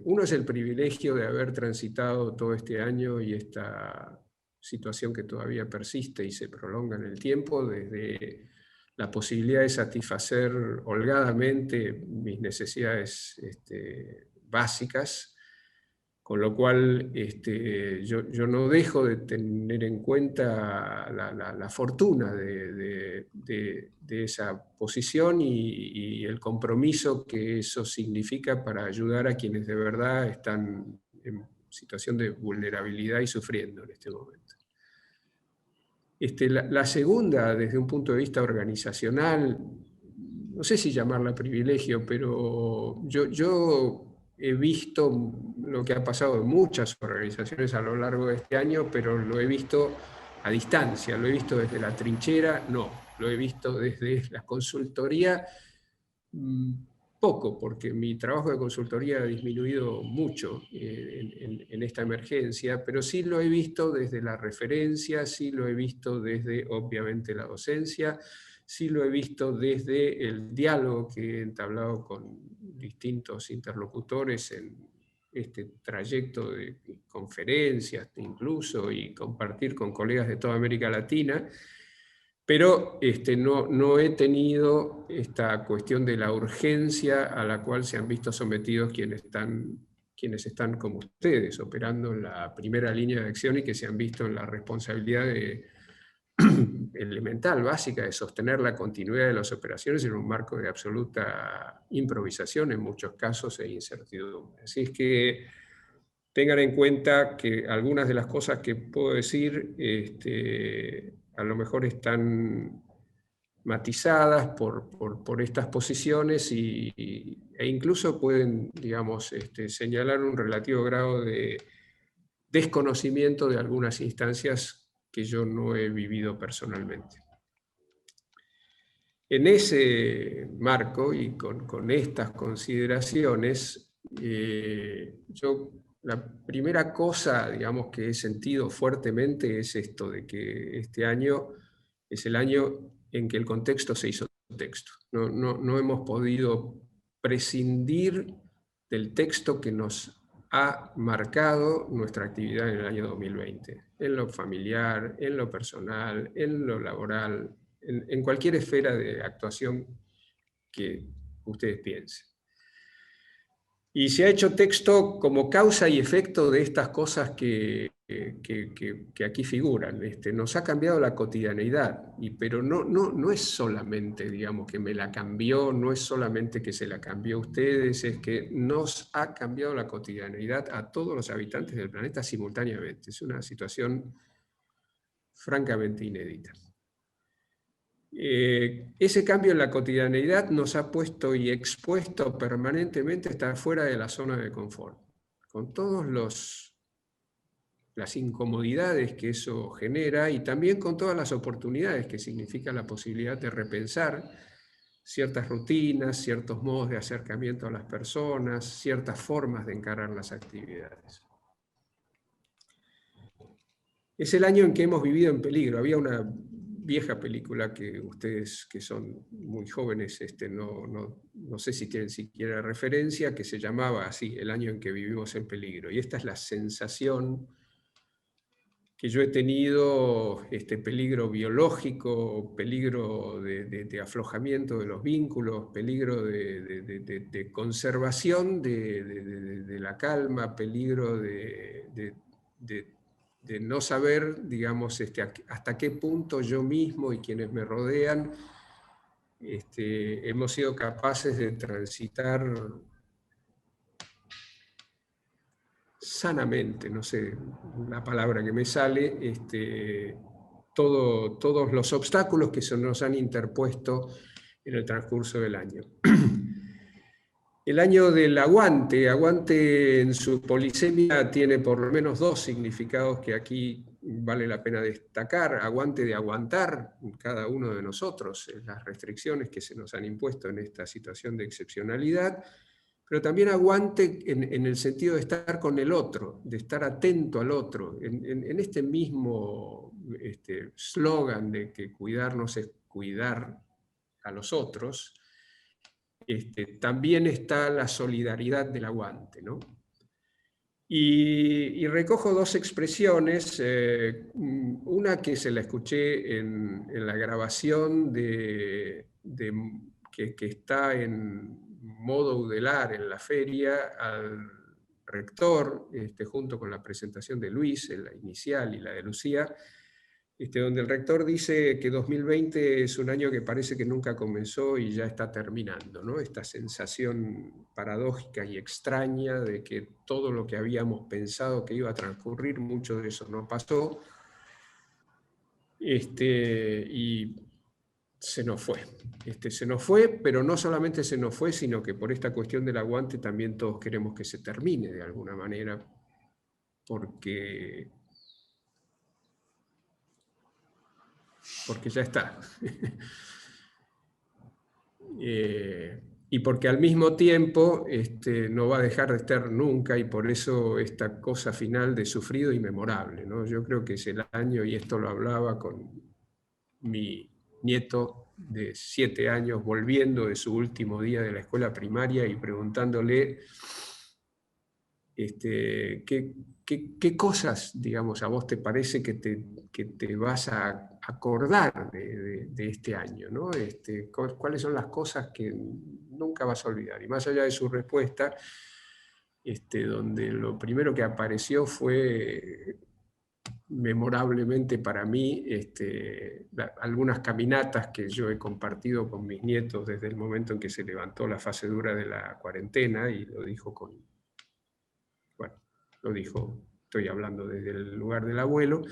Uno es el privilegio de haber transitado todo este año y esta situación que todavía persiste y se prolonga en el tiempo, desde la posibilidad de satisfacer holgadamente mis necesidades básicas, con lo cual yo no dejo de tener en cuenta la fortuna de esa posición y el compromiso que eso significa para ayudar a quienes de verdad están en situación de vulnerabilidad y sufriendo en este momento. La segunda, desde un punto de vista organizacional, no sé si llamarla privilegio, pero yo he visto lo que ha pasado en muchas organizaciones a lo largo de este año, pero lo he visto a distancia, lo he visto desde la trinchera, no, lo he visto desde la consultoría, poco, porque mi trabajo de consultoría ha disminuido mucho en esta emergencia, pero sí lo he visto desde la referencia, sí lo he visto desde, obviamente, la docencia, sí lo he visto desde el diálogo que he entablado con distintos interlocutores en este trayecto de conferencias incluso, y compartir con colegas de toda América Latina. Pero no he tenido esta cuestión de la urgencia a la cual se han visto sometidos quienes están como ustedes, operando en la primera línea de acción y que se han visto en la responsabilidad elemental, básica, de sostener la continuidad de las operaciones en un marco de absoluta improvisación en muchos casos e incertidumbre. Así es que tengan en cuenta que algunas de las cosas que puedo decir a lo mejor están matizadas por estas posiciones e incluso pueden, digamos, señalar un relativo grado de desconocimiento de algunas instancias que yo no he vivido personalmente. En ese marco y con estas consideraciones, la primera cosa, digamos, que he sentido fuertemente es esto de que este año es el año en que el contexto se hizo texto. No hemos podido prescindir del texto que nos ha marcado nuestra actividad en el año 2020, en lo familiar, en lo personal, en lo laboral, en cualquier esfera de actuación que ustedes piensen. Y se ha hecho texto como causa y efecto de estas cosas que aquí figuran. Nos ha cambiado la cotidianeidad, pero no es solamente, digamos, que me la cambió, no es solamente que se la cambió a ustedes, es que nos ha cambiado la cotidianeidad a todos los habitantes del planeta simultáneamente. Es una situación francamente inédita. Ese cambio en la cotidianeidad nos ha puesto y expuesto permanentemente a estar fuera de la zona de confort, con todas las incomodidades que eso genera y también con todas las oportunidades que significa la posibilidad de repensar ciertas rutinas, ciertos modos de acercamiento a las personas, ciertas formas de encarar las actividades. Es el año en que hemos vivido en peligro. Había una vieja película que ustedes que son muy jóvenes no sé si tienen siquiera referencia, que se llamaba así, El año en que vivimos en peligro. Y esta es la sensación que yo he tenido, peligro biológico, peligro de aflojamiento de los vínculos, peligro de conservación de la calma, peligro de no saber, digamos, hasta qué punto yo mismo y quienes me rodean hemos sido capaces de transitar sanamente, no sé la palabra que me sale, todos los obstáculos que se nos han interpuesto en el transcurso del año. El año del aguante. Aguante en su polisemia tiene por lo menos dos significados que aquí vale la pena destacar. Aguante de aguantar cada uno de nosotros las restricciones que se nos han impuesto en esta situación de excepcionalidad, pero también aguante en el sentido de estar con el otro, de estar atento al otro. En este mismo slogan de que cuidarnos es cuidar a los otros, también está la solidaridad del aguante, ¿no? Y recojo dos expresiones, una que se la escuché en la grabación que está en modo udelar en la feria al rector, junto con la presentación de Luis, la inicial y la de Lucía, donde el rector dice que 2020 es un año que parece que nunca comenzó y ya está terminando, ¿no? Esta sensación paradójica y extraña de que todo lo que habíamos pensado que iba a transcurrir, mucho de eso no pasó, y se nos fue. Se nos fue, pero no solamente se nos fue, sino que por esta cuestión del aguante también todos queremos que se termine de alguna manera, porque ya está. Y porque al mismo tiempo no va a dejar de estar nunca, y por eso esta cosa final de sufrido y memorable, ¿no? Yo creo que es el año, y esto lo hablaba con mi nieto de 7 años, volviendo de su último día de la escuela primaria y preguntándole ¿qué cosas, digamos, a vos te parece que te vas a acordar de este año, ¿no? ¿Cuáles son las cosas que nunca vas a olvidar? Y más allá de su respuesta, donde lo primero que apareció fue memorablemente para mí algunas caminatas que yo he compartido con mis nietos desde el momento en que se levantó la fase dura de la cuarentena, y lo dijo estoy hablando desde el lugar del abuelo,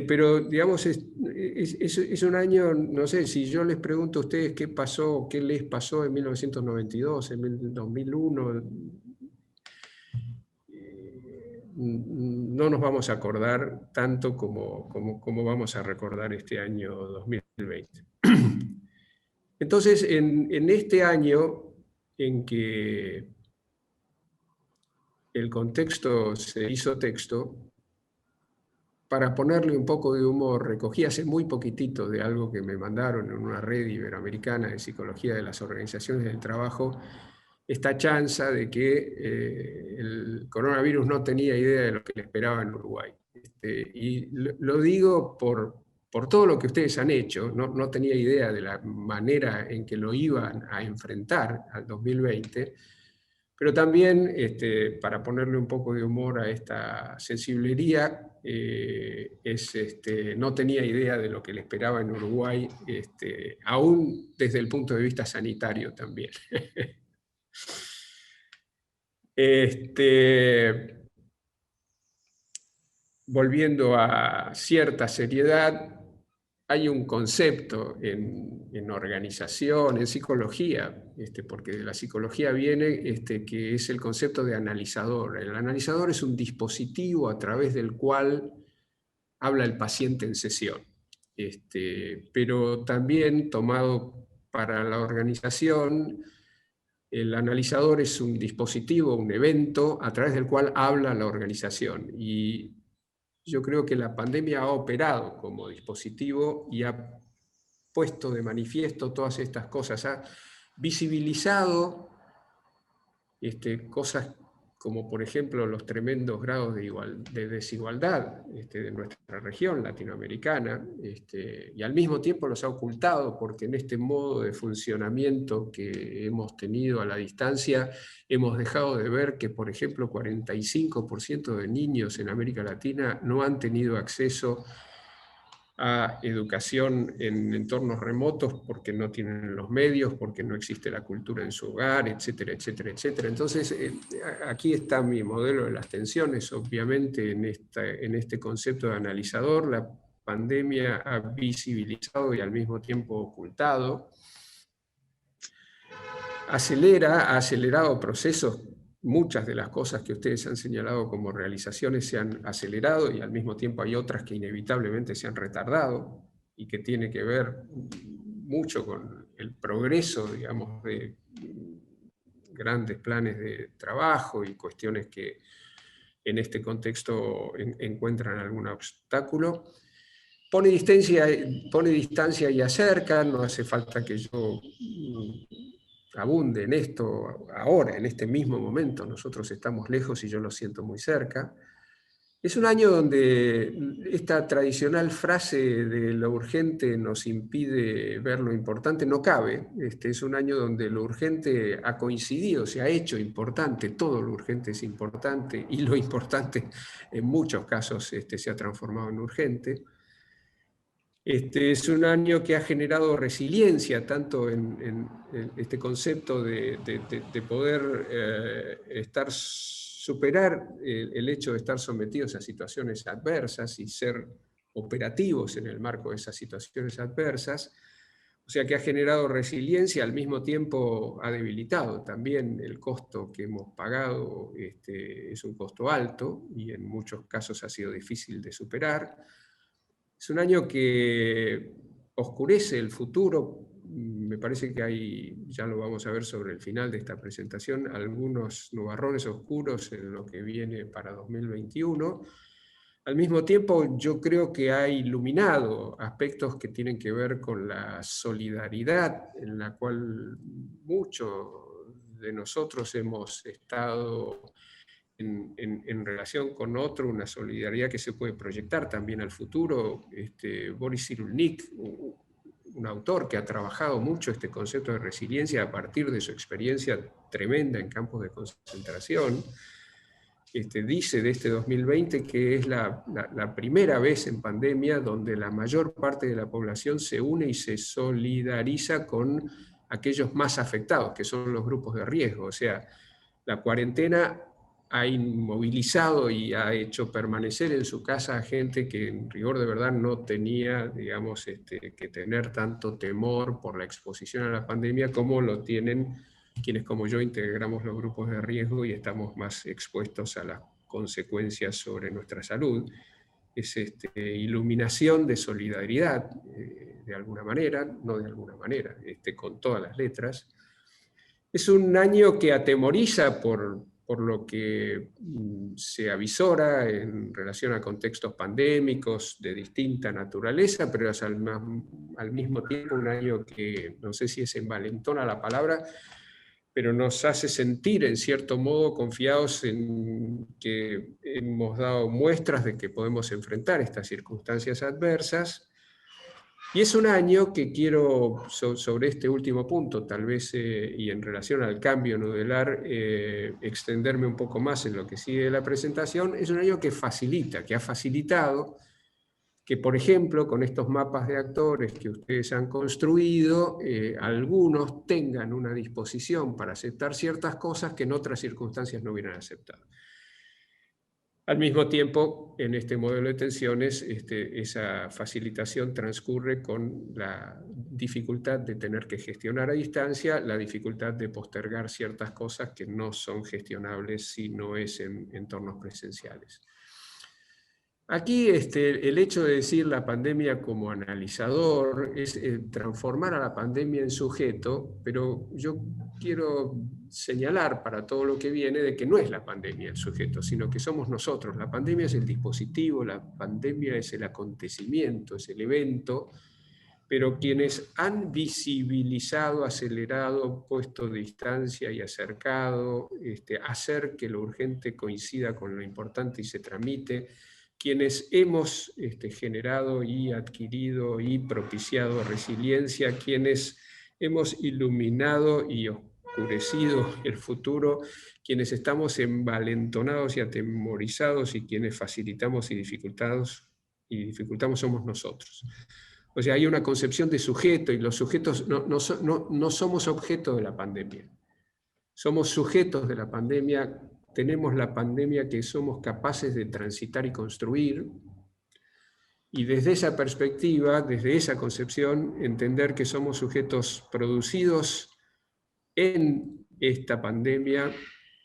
pero digamos es un año, no sé, si yo les pregunto a ustedes qué pasó, qué les pasó en 1992, en el 2001, no nos vamos a acordar tanto como vamos a recordar este año 2020. Entonces, en este año en que el contexto se hizo texto, para ponerle un poco de humor, recogí hace muy poquitito de algo que me mandaron en una red iberoamericana de psicología de las organizaciones del trabajo, esta chanza de que el coronavirus no tenía idea de lo que le esperaba en Uruguay. Y lo digo por todo lo que ustedes han hecho, no tenía idea de la manera en que lo iban a enfrentar al 2020, pero también, para ponerle un poco de humor a esta sensiblería, no tenía idea de lo que le esperaba en Uruguay, aún desde el punto de vista sanitario también. Volviendo a cierta seriedad, hay un concepto en organización, en psicología, porque de la psicología viene, que es el concepto de analizador. El analizador es un dispositivo a través del cual habla el paciente en sesión, pero también tomado para la organización, el analizador es un dispositivo, un evento a través del cual habla la organización. Y yo creo que la pandemia ha operado como dispositivo y ha puesto de manifiesto todas estas cosas, ha visibilizado cosas como por ejemplo los tremendos grados de desigualdad de nuestra región latinoamericana, y al mismo tiempo los ha ocultado porque en este modo de funcionamiento que hemos tenido a la distancia hemos dejado de ver que, por ejemplo, 45% de niños en América Latina no han tenido acceso a educación en entornos remotos porque no tienen los medios, porque no existe la cultura en su hogar, etcétera, etcétera, etcétera. Entonces, aquí está mi modelo de las tensiones, obviamente, en este concepto de analizador. La pandemia ha visibilizado y al mismo tiempo ocultado. Ha acelerado procesos. Muchas de las cosas que ustedes han señalado como realizaciones se han acelerado y al mismo tiempo hay otras que inevitablemente se han retardado y que tiene que ver mucho con el progreso, digamos, de grandes planes de trabajo y cuestiones que en este contexto encuentran algún obstáculo. Pone distancia y acerca, no hace falta que yo abunde en esto ahora, en este mismo momento. Nosotros estamos lejos y yo lo siento muy cerca. Es un año donde esta tradicional frase de lo urgente nos impide ver lo importante no cabe. Es un año donde lo urgente ha coincidido, se ha hecho importante, todo lo urgente es importante y lo importante en muchos casos se ha transformado en urgente. Es un año que ha generado resiliencia, tanto en este concepto de poder superar el hecho de estar sometidos a situaciones adversas y ser operativos en el marco de esas situaciones adversas. O sea que ha generado resiliencia, al mismo tiempo ha debilitado también el costo que hemos pagado, es un costo alto y en muchos casos ha sido difícil de superar. Es un año que oscurece el futuro. Me parece que hay, ya lo vamos a ver sobre el final de esta presentación, algunos nubarrones oscuros en lo que viene para 2021. Al mismo tiempo, yo creo que ha iluminado aspectos que tienen que ver con la solidaridad, en la cual muchos de nosotros hemos estado en relación con otro, una solidaridad que se puede proyectar también al futuro. Boris Cyrulnik, un autor que ha trabajado mucho este concepto de resiliencia a partir de su experiencia tremenda en campos de concentración, dice de este 2020 que es la primera vez en pandemia donde la mayor parte de la población se une y se solidariza con aquellos más afectados, que son los grupos de riesgo. O sea, la cuarentena ha inmovilizado y ha hecho permanecer en su casa a gente que en rigor de verdad no tenía, digamos, que tener tanto temor por la exposición a la pandemia como lo tienen quienes como yo integramos los grupos de riesgo y estamos más expuestos a las consecuencias sobre nuestra salud. Es iluminación de solidaridad, de alguna manera, no de alguna manera, con todas las letras. Es un año que atemoriza por lo que se avisora en relación a contextos pandémicos de distinta naturaleza, pero es al mismo tiempo un año que, no sé si es envalentona la palabra, pero nos hace sentir en cierto modo confiados en que hemos dado muestras de que podemos enfrentar estas circunstancias adversas. Y es un año que quiero, sobre este último punto, tal vez, y en relación al cambio nodular, extenderme un poco más en lo que sigue de la presentación. Es un año que facilita, que ha facilitado que, por ejemplo, con estos mapas de actores que ustedes han construido, algunos tengan una disposición para aceptar ciertas cosas que en otras circunstancias no hubieran aceptado. Al mismo tiempo, en este modelo de tensiones, esa facilitación transcurre con la dificultad de tener que gestionar a distancia, la dificultad de postergar ciertas cosas que no son gestionables si no es en entornos presenciales. Aquí el hecho de decir la pandemia como analizador es transformar a la pandemia en sujeto, pero yo quiero señalar para todo lo que viene de que no es la pandemia el sujeto, sino que somos nosotros. La pandemia es el dispositivo, la pandemia es el acontecimiento, es el evento, pero quienes han visibilizado, acelerado, puesto distancia y acercado, hacer que lo urgente coincida con lo importante y se tramite, quienes hemos generado y adquirido y propiciado resiliencia, quienes hemos iluminado y oscurecido el futuro, quienes estamos envalentonados y atemorizados y quienes facilitamos y dificultamos somos nosotros. O sea, hay una concepción de sujeto y los sujetos no somos objeto de la pandemia. Somos sujetos de la pandemia. Tenemos la pandemia que somos capaces de transitar y construir, y desde esa perspectiva, desde esa concepción, entender que somos sujetos producidos en esta pandemia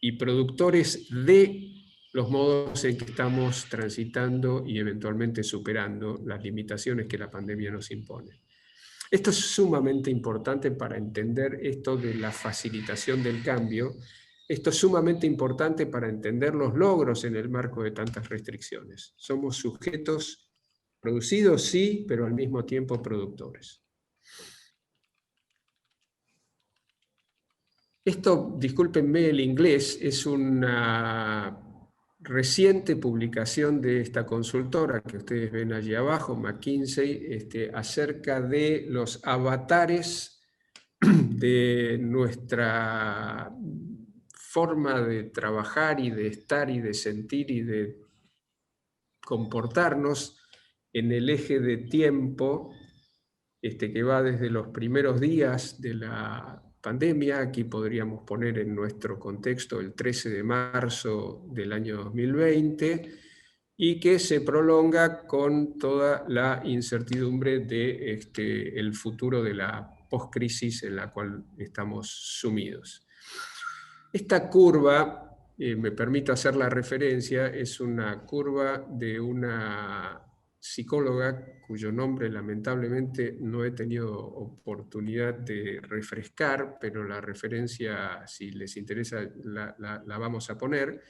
y productores de los modos en que estamos transitando y eventualmente superando las limitaciones que la pandemia nos impone. Esto es sumamente importante para entender esto de la facilitación del cambio. Esto es sumamente importante para entender los logros en el marco de tantas restricciones. Somos sujetos producidos, sí, pero al mismo tiempo productores. Esto, discúlpenme el inglés, es una reciente publicación de esta consultora que ustedes ven allí abajo, McKinsey, acerca de los avatares de nuestra forma de trabajar y de estar y de sentir y de comportarnos en el eje de tiempo que va desde los primeros días de la pandemia. Aquí podríamos poner en nuestro contexto el 13 de marzo del año 2020 y que se prolonga con toda la incertidumbre de el futuro de la postcrisis en la cual estamos sumidos. Esta curva, me permito hacer la referencia, es una curva de una psicóloga cuyo nombre lamentablemente no he tenido oportunidad de refrescar, pero la referencia, si les interesa, la vamos a poner.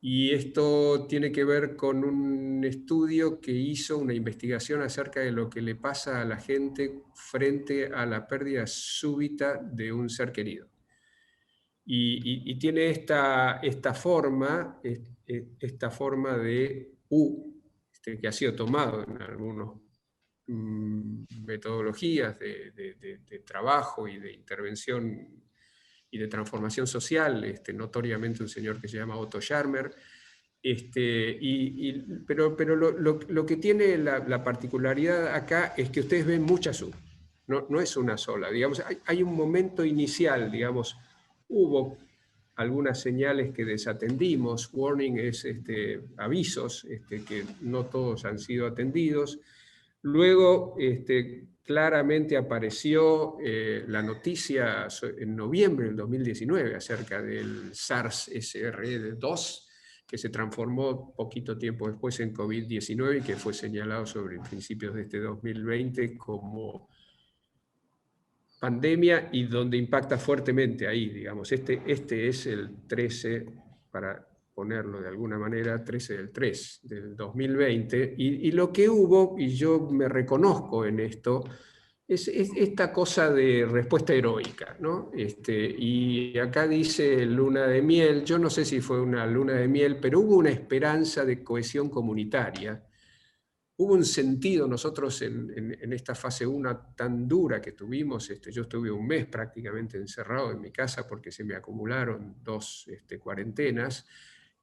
Y esto tiene que ver con un estudio que hizo, una investigación acerca de lo que le pasa a la gente frente a la pérdida súbita de un ser querido. Y tiene esta forma de U, que ha sido tomado en algunas metodologías de trabajo y de intervención y de transformación social, notoriamente un señor que se llama Otto Scharmer, pero lo que tiene la particularidad acá es que ustedes ven muchas U, no es una sola, digamos, hay un momento inicial, digamos, hubo algunas señales que desatendimos, warning es avisos, que no todos han sido atendidos. Luego claramente apareció la noticia en noviembre del 2019 acerca del SARS-CoV-2, que se transformó poquito tiempo después en COVID-19 y que fue señalado sobre principios de este 2020 como pandemia y donde impacta fuertemente ahí, digamos. Este es el 13, para ponerlo de alguna manera, 13 del 3 del 2020, y lo que hubo, y yo me reconozco en esto, es esta cosa de respuesta heroica, ¿no? Y acá dice luna de miel, yo no sé si fue una luna de miel, pero hubo una esperanza de cohesión comunitaria. Hubo un sentido, nosotros en esta fase 1 tan dura que tuvimos, yo estuve un mes prácticamente encerrado en mi casa porque se me acumularon 2 cuarentenas,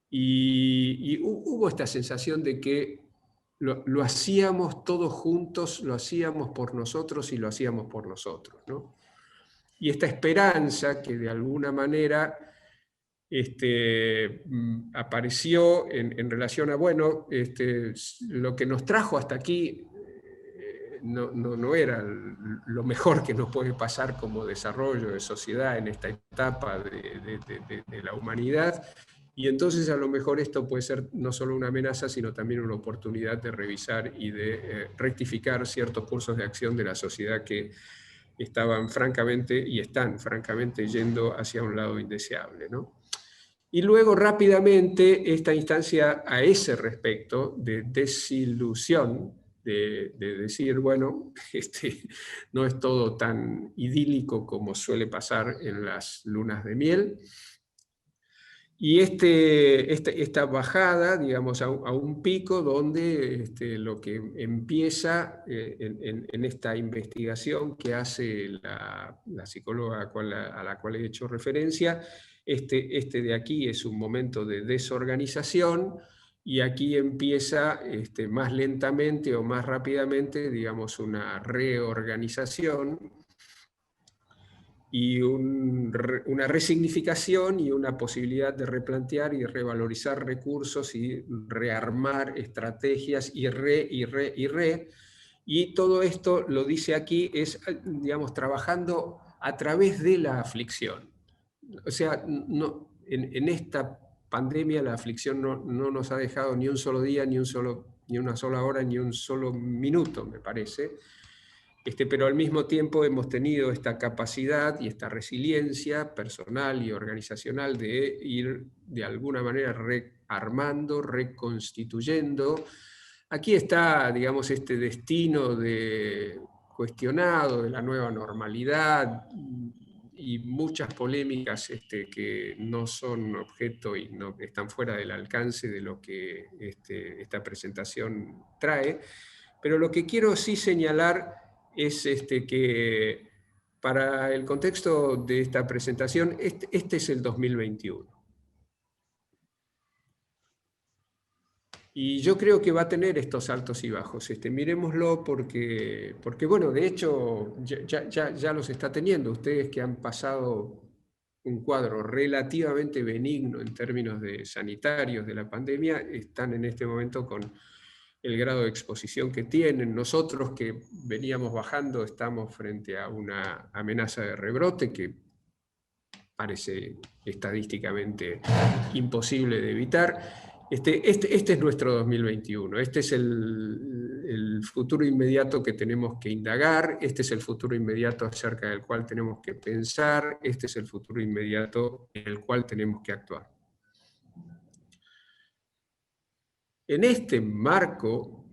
y hubo esta sensación de que lo hacíamos todos juntos, lo hacíamos por nosotros y lo hacíamos por nosotros, ¿no? Y esta esperanza que de alguna manera apareció en relación a, bueno, lo que nos trajo hasta aquí no era lo mejor que nos puede pasar como desarrollo de sociedad en esta etapa de la humanidad, y entonces a lo mejor esto puede ser no solo una amenaza, sino también una oportunidad de revisar y de rectificar ciertos cursos de acción de la sociedad que estaban francamente y están francamente yendo hacia un lado indeseable, ¿no? Y luego rápidamente esta instancia a ese respecto de desilusión, de decir, bueno, no es todo tan idílico como suele pasar en las lunas de miel. Y esta bajada, digamos, a un pico donde lo que empieza en esta investigación que hace la psicóloga a la cual he hecho referencia, este de aquí es un momento de desorganización, y aquí empieza más lentamente o más rápidamente, digamos, una reorganización y una resignificación y una posibilidad de replantear y revalorizar recursos y rearmar estrategias y y todo esto, lo dice aquí, es, digamos, trabajando a través de la aflicción. O sea, en esta pandemia la aflicción no nos ha dejado ni un solo día, ni una sola hora, ni un solo minuto, me parece. Pero al mismo tiempo hemos tenido esta capacidad y esta resiliencia personal y organizacional de ir de alguna manera rearmando, reconstituyendo. Aquí está, digamos, este destino cuestionado de la nueva normalidad y muchas polémicas que no son objeto y no están fuera del alcance de lo que esta presentación trae. Pero lo que quiero sí señalar es que para el contexto de esta presentación, este es el 2021. Y yo creo que va a tener estos altos y bajos. Miremoslo porque, bueno, de hecho, ya los está teniendo. Ustedes que han pasado un cuadro relativamente benigno en términos de sanitarios de la pandemia, están en este momento con el grado de exposición que tienen. Nosotros que veníamos bajando estamos frente a una amenaza de rebrote que parece estadísticamente imposible de evitar. Este es nuestro 2021, este es el futuro inmediato que tenemos que indagar, este es el futuro inmediato acerca del cual tenemos que pensar, este es el futuro inmediato en el cual tenemos que actuar. En este marco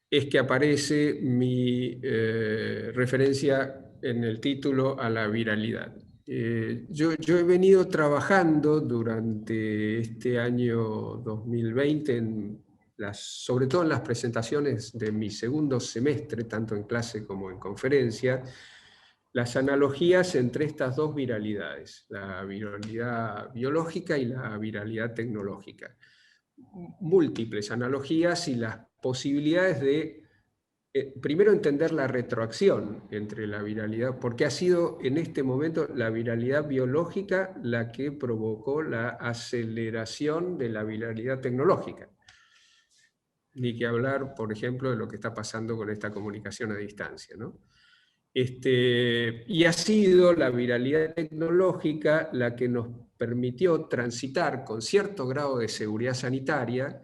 es que aparece mi referencia en el título a la viralidad. Yo he venido trabajando durante este año 2020, sobre todo en las presentaciones de mi segundo semestre, tanto en clase como en conferencia, las analogías entre estas dos viralidades, la viralidad biológica y la viralidad tecnológica. Múltiples analogías y las posibilidades de, primero, entender la retroacción entre la viralidad, porque ha sido en este momento la viralidad biológica la que provocó la aceleración de la viralidad tecnológica. Ni que hablar, por ejemplo, de lo que está pasando con esta comunicación a distancia, ¿no? Y ha sido la viralidad tecnológica la que nos permitió transitar con cierto grado de seguridad sanitaria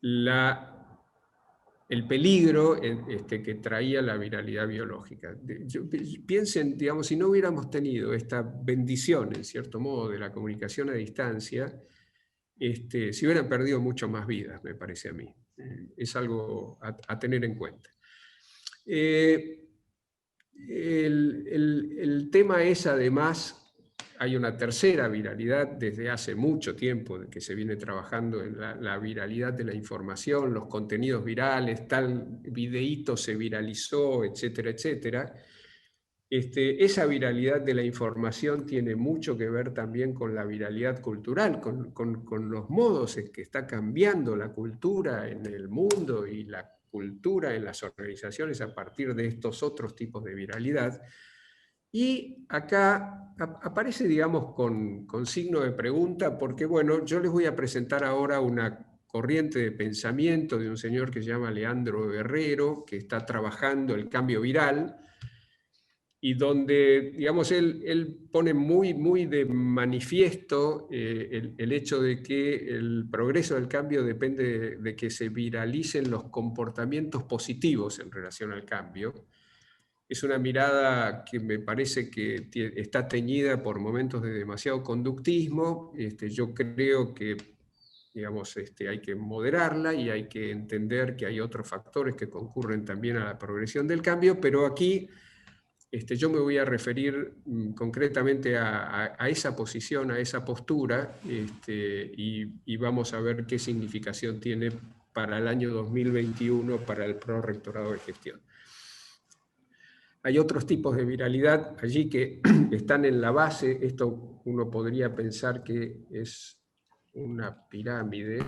el peligro que traía la viralidad biológica. Piensen, digamos, si no hubiéramos tenido esta bendición, en cierto modo, de la comunicación a distancia, se hubieran perdido mucho más vidas, me parece a mí. Es algo a tener en cuenta. El tema es, además, hay una tercera viralidad desde hace mucho tiempo que se viene trabajando en la viralidad de la información, los contenidos virales, tal videíto se viralizó, etcétera, etcétera. Esa viralidad de la información tiene mucho que ver también con la viralidad cultural, con los modos en que está cambiando la cultura en el mundo y la cultura en las organizaciones a partir de estos otros tipos de viralidad. Y acá aparece, digamos, con signo de pregunta, porque, bueno, yo les voy a presentar ahora una corriente de pensamiento de un señor que se llama Leandro Guerrero, que está trabajando el cambio viral, y donde, digamos, él pone muy de manifiesto el hecho de que el progreso del cambio depende de que se viralicen los comportamientos positivos en relación al cambio. Es una mirada que me parece que está teñida por momentos de demasiado conductismo. Yo creo que, digamos, hay que moderarla y hay que entender que hay otros factores que concurren también a la progresión del cambio, pero aquí yo me voy a referir concretamente a esa posición, a esa postura, y vamos a ver qué significación tiene para el año 2021 para el Prorrectorado de Gestión. Hay otros tipos de viralidad allí que están en la base. Esto uno podría pensar que es una pirámide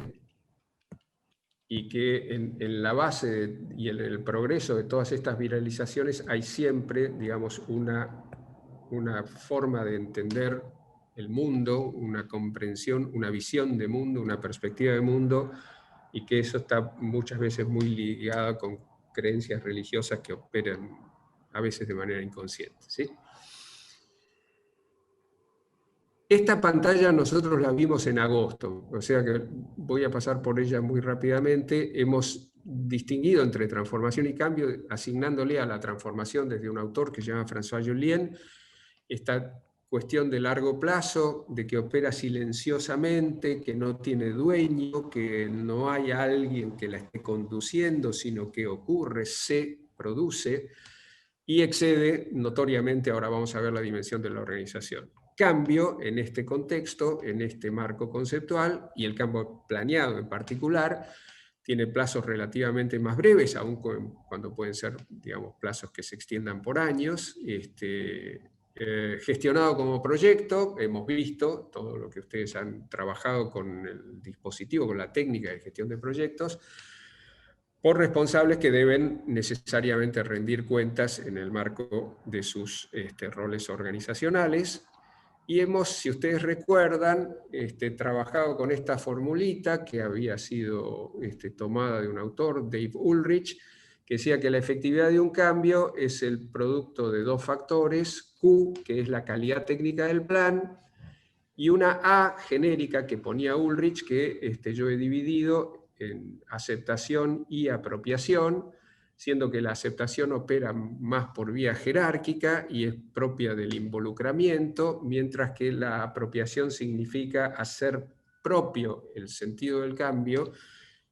y que en la base y en el progreso de todas estas viralizaciones hay siempre, digamos, una forma de entender el mundo, una comprensión, una visión de mundo, una perspectiva de mundo, y que eso está muchas veces muy ligado con creencias religiosas que operan a veces de manera inconsciente, ¿sí? Esta pantalla nosotros la vimos en agosto, o sea que voy a pasar por ella muy rápidamente. Hemos distinguido entre transformación y cambio, asignándole a la transformación desde un autor que se llama François Jullien esta cuestión de largo plazo, de que opera silenciosamente, que no tiene dueño, que no hay alguien que la esté conduciendo, sino que ocurre, se produce y excede notoriamente, ahora vamos a ver la dimensión de la organización. Cambio en este contexto, en este marco conceptual, y el cambio planeado en particular, tiene plazos relativamente más breves, aun cuando pueden ser, digamos, plazos que se extiendan por años. Gestionado como proyecto, hemos visto todo lo que ustedes han trabajado con el dispositivo, con la técnica de gestión de proyectos, por responsables que deben necesariamente rendir cuentas en el marco de sus roles organizacionales. Y hemos, si ustedes recuerdan, trabajado con esta formulita que había sido tomada de un autor, Dave Ulrich, que decía que la efectividad de un cambio es el producto de dos factores, Q, que es la calidad técnica del plan, y una A genérica que ponía Ulrich, que yo he dividido en aceptación y apropiación, siendo que la aceptación opera más por vía jerárquica y es propia del involucramiento, mientras que la apropiación significa hacer propio el sentido del cambio,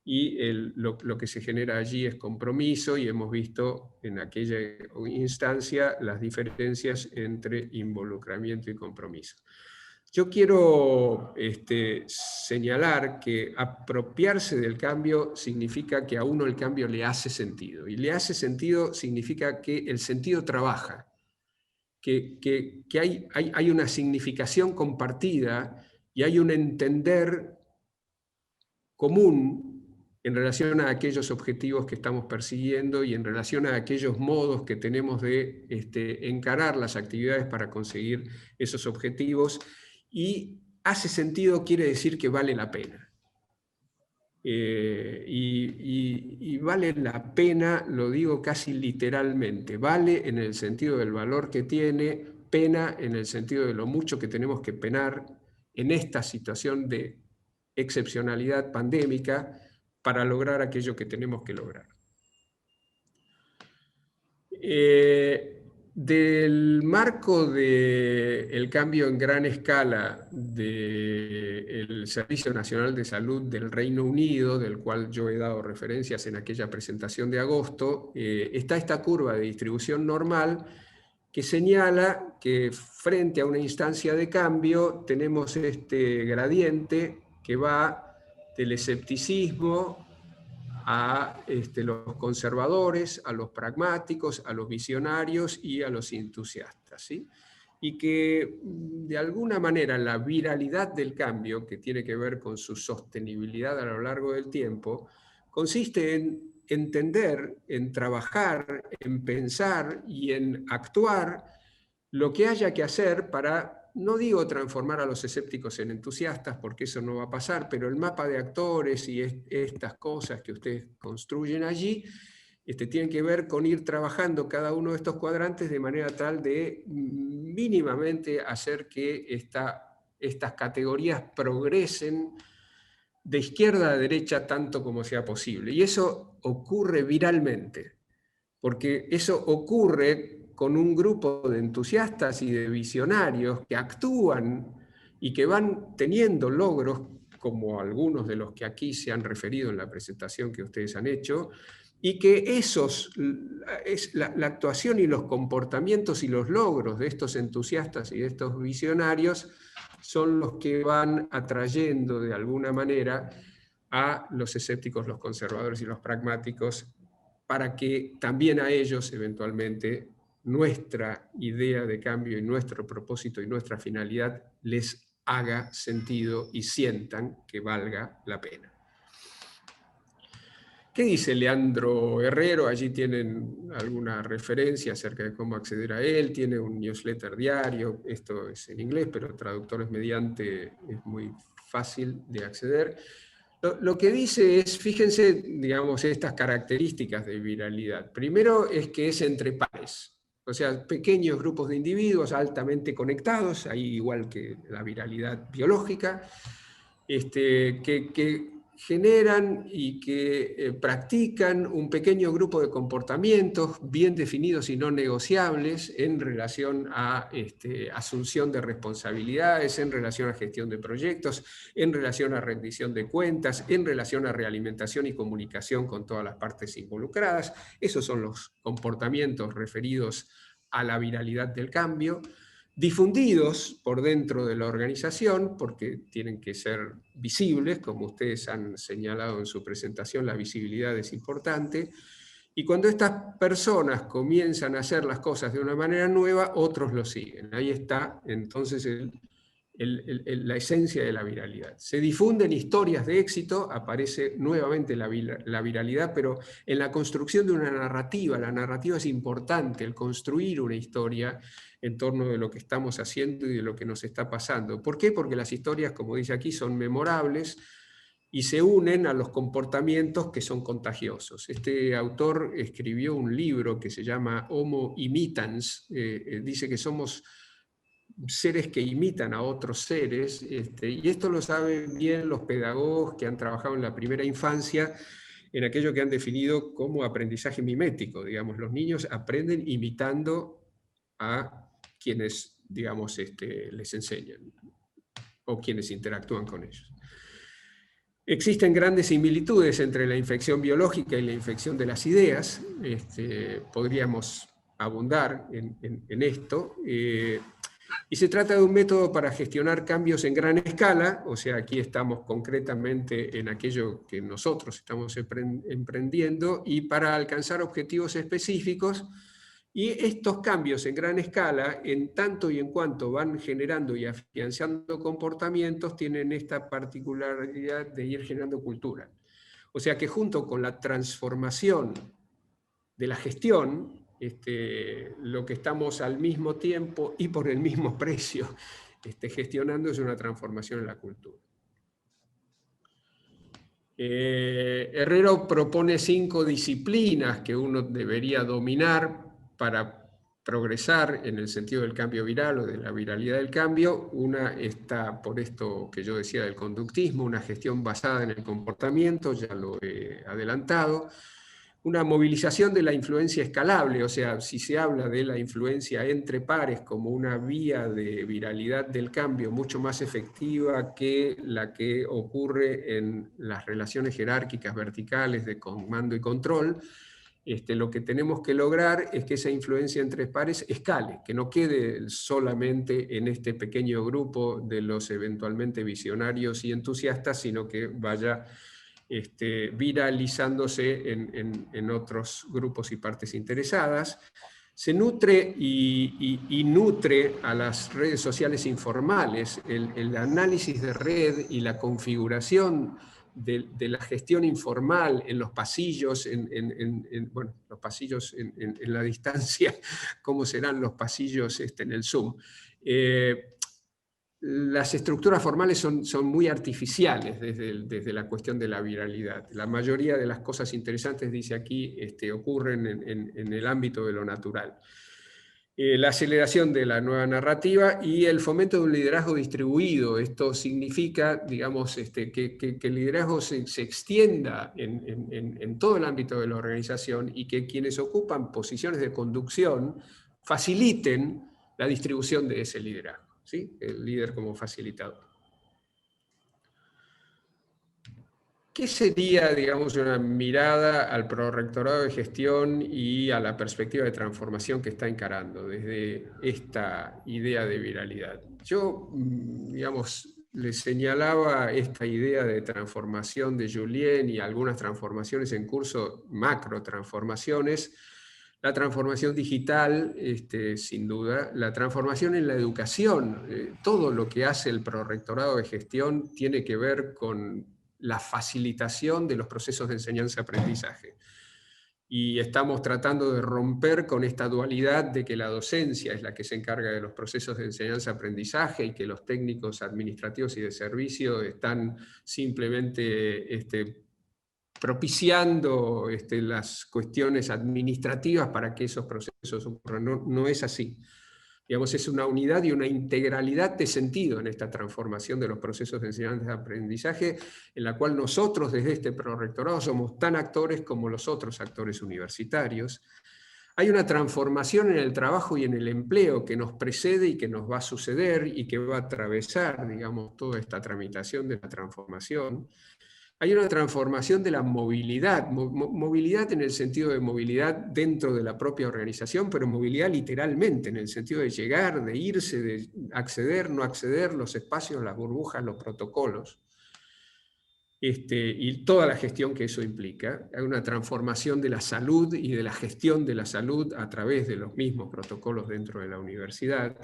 y lo que se genera allí es compromiso, y hemos visto en aquella instancia las diferencias entre involucramiento y compromiso. Yo quiero señalar que apropiarse del cambio significa que a uno el cambio le hace sentido, y le hace sentido significa que el sentido trabaja, que hay una significación compartida y hay un entender común en relación a aquellos objetivos que estamos persiguiendo y en relación a aquellos modos que tenemos de encarar las actividades para conseguir esos objetivos. Y hace sentido quiere decir que vale la pena. y vale la pena, lo digo casi literalmente, vale en el sentido del valor que tiene, pena en el sentido de lo mucho que tenemos que penar en esta situación de excepcionalidad pandémica para lograr aquello que tenemos que lograr. Del marco del cambio en gran escala del Servicio Nacional de Salud del Reino Unido, del cual yo he dado referencias en aquella presentación de agosto, está esta curva de distribución normal que señala que frente a una instancia de cambio tenemos este gradiente que va del escepticismo a los conservadores, a los pragmáticos, a los visionarios y a los entusiastas, ¿sí? Y que de alguna manera la viralidad del cambio, que tiene que ver con su sostenibilidad a lo largo del tiempo, consiste en entender, en trabajar, en pensar y en actuar lo que haya que hacer para, no digo transformar a los escépticos en entusiastas, porque eso no va a pasar, pero el mapa de actores y estas cosas que ustedes construyen allí tienen que ver con ir trabajando cada uno de estos cuadrantes de manera tal de mínimamente hacer que estas categorías progresen de izquierda a derecha tanto como sea posible. Y eso ocurre viralmente, porque eso ocurre con un grupo de entusiastas y de visionarios que actúan y que van teniendo logros, como algunos de los que aquí se han referido en la presentación que ustedes han hecho, y que la actuación y los comportamientos y los logros de estos entusiastas y de estos visionarios son los que van atrayendo de alguna manera a los escépticos, los conservadores y los pragmáticos, para que también a ellos eventualmente nuestra idea de cambio y nuestro propósito y nuestra finalidad les haga sentido y sientan que valga la pena. ¿Qué dice Leandro Herrero? Allí tienen alguna referencia acerca de cómo acceder a él, tiene un newsletter diario, esto es en inglés, pero traductores mediante es muy fácil de acceder. Lo que dice es, fíjense, digamos, estas características de viralidad. Primero es que es entre pares, o sea, pequeños grupos de individuos altamente conectados, ahí igual que la viralidad biológica, que generan y que practican un pequeño grupo de comportamientos bien definidos y no negociables en relación a asunción de responsabilidades, en relación a gestión de proyectos, en relación a rendición de cuentas, en relación a realimentación y comunicación con todas las partes involucradas. Esos son los comportamientos referidos a la viralidad del cambio, difundidos por dentro de la organización, porque tienen que ser visibles, como ustedes han señalado en su presentación, la visibilidad es importante, y cuando estas personas comienzan a hacer las cosas de una manera nueva, otros lo siguen. Ahí está entonces la esencia de la viralidad. Se difunden historias de éxito, aparece nuevamente la viralidad, pero en la construcción de una narrativa. La narrativa es importante, el construir una historia en torno de lo que estamos haciendo y de lo que nos está pasando. ¿Por qué? Porque las historias, como dice aquí, son memorables y se unen a los comportamientos que son contagiosos. Este autor escribió un libro que se llama Homo Imitans, dice que somos seres que imitan a otros seres, y esto lo saben bien los pedagogos que han trabajado en la primera infancia, en aquello que han definido como aprendizaje mimético. Digamos, los niños aprenden imitando a quienes, digamos, les enseñan o quienes interactúan con ellos. Existen grandes similitudes entre la infección biológica y la infección de las ideas. Podríamos abundar en esto. Y se trata de un método para gestionar cambios en gran escala, o sea, aquí estamos concretamente en aquello que nosotros estamos emprendiendo, y para alcanzar objetivos específicos. Y estos cambios en gran escala, en tanto y en cuanto van generando y afianzando comportamientos, tienen esta particularidad de ir generando cultura. O sea que junto con la transformación de la gestión, lo que estamos al mismo tiempo y por el mismo precio gestionando es una transformación en la cultura. Herrero propone 5 disciplinas que uno debería dominar para progresar en el sentido del cambio viral o de la viralidad del cambio. Una está, por esto que yo decía del conductismo, una gestión basada en el comportamiento, ya lo he adelantado. Una movilización de la influencia escalable, o sea, si se habla de la influencia entre pares como una vía de viralidad del cambio mucho más efectiva que la que ocurre en las relaciones jerárquicas verticales de comando y control, lo que tenemos que lograr es que esa influencia entre pares escale, que no quede solamente en este pequeño grupo de los eventualmente visionarios y entusiastas, sino que vaya viralizándose en otros grupos y partes interesadas. Se nutre y nutre a las redes sociales informales, el análisis de red y la configuración de la gestión informal en los pasillos, bueno, los pasillos en la distancia, cómo serán los pasillos en el Zoom. Las estructuras formales son muy artificiales desde la cuestión de la viralidad. La mayoría de las cosas interesantes, dice aquí, ocurren en el ámbito de lo natural. La aceleración de la nueva narrativa y el fomento de un liderazgo distribuido. Esto significa, digamos, que el liderazgo se extienda en todo el ámbito de la organización y que quienes ocupan posiciones de conducción faciliten la distribución de ese liderazgo. ¿Sí? El líder como facilitador. ¿Qué sería, digamos, una mirada al prorrectorado de gestión y a la perspectiva de transformación que está encarando desde esta idea de viralidad? Yo, digamos, le señalaba esta idea de transformación de Julien y algunas transformaciones en curso, macro transformaciones. La transformación digital, sin duda, la transformación en la educación, todo lo que hace el prorrectorado de gestión tiene que ver con la facilitación de los procesos de enseñanza-aprendizaje. Y estamos tratando de romper con esta dualidad de que la docencia es la que se encarga de los procesos de enseñanza-aprendizaje y que los técnicos administrativos y de servicio están simplemente propiciando las cuestiones administrativas para que esos procesos ocurran. No es así. Digamos, es una unidad y una integralidad de sentido en esta transformación de los procesos de enseñanza-aprendizaje, en la cual nosotros desde este prorrectorado somos tan actores como los otros actores universitarios. Hay una transformación en el trabajo y en el empleo que nos precede y que nos va a suceder y que va a atravesar, digamos, toda esta tramitación de la transformación. Hay una transformación de la movilidad, movilidad en el sentido de movilidad dentro de la propia organización, pero movilidad literalmente, en el sentido de llegar, de irse, de acceder, no acceder, los espacios, las burbujas, los protocolos, y toda la gestión que eso implica. Hay una transformación de la salud y de la gestión de la salud a través de los mismos protocolos dentro de la universidad.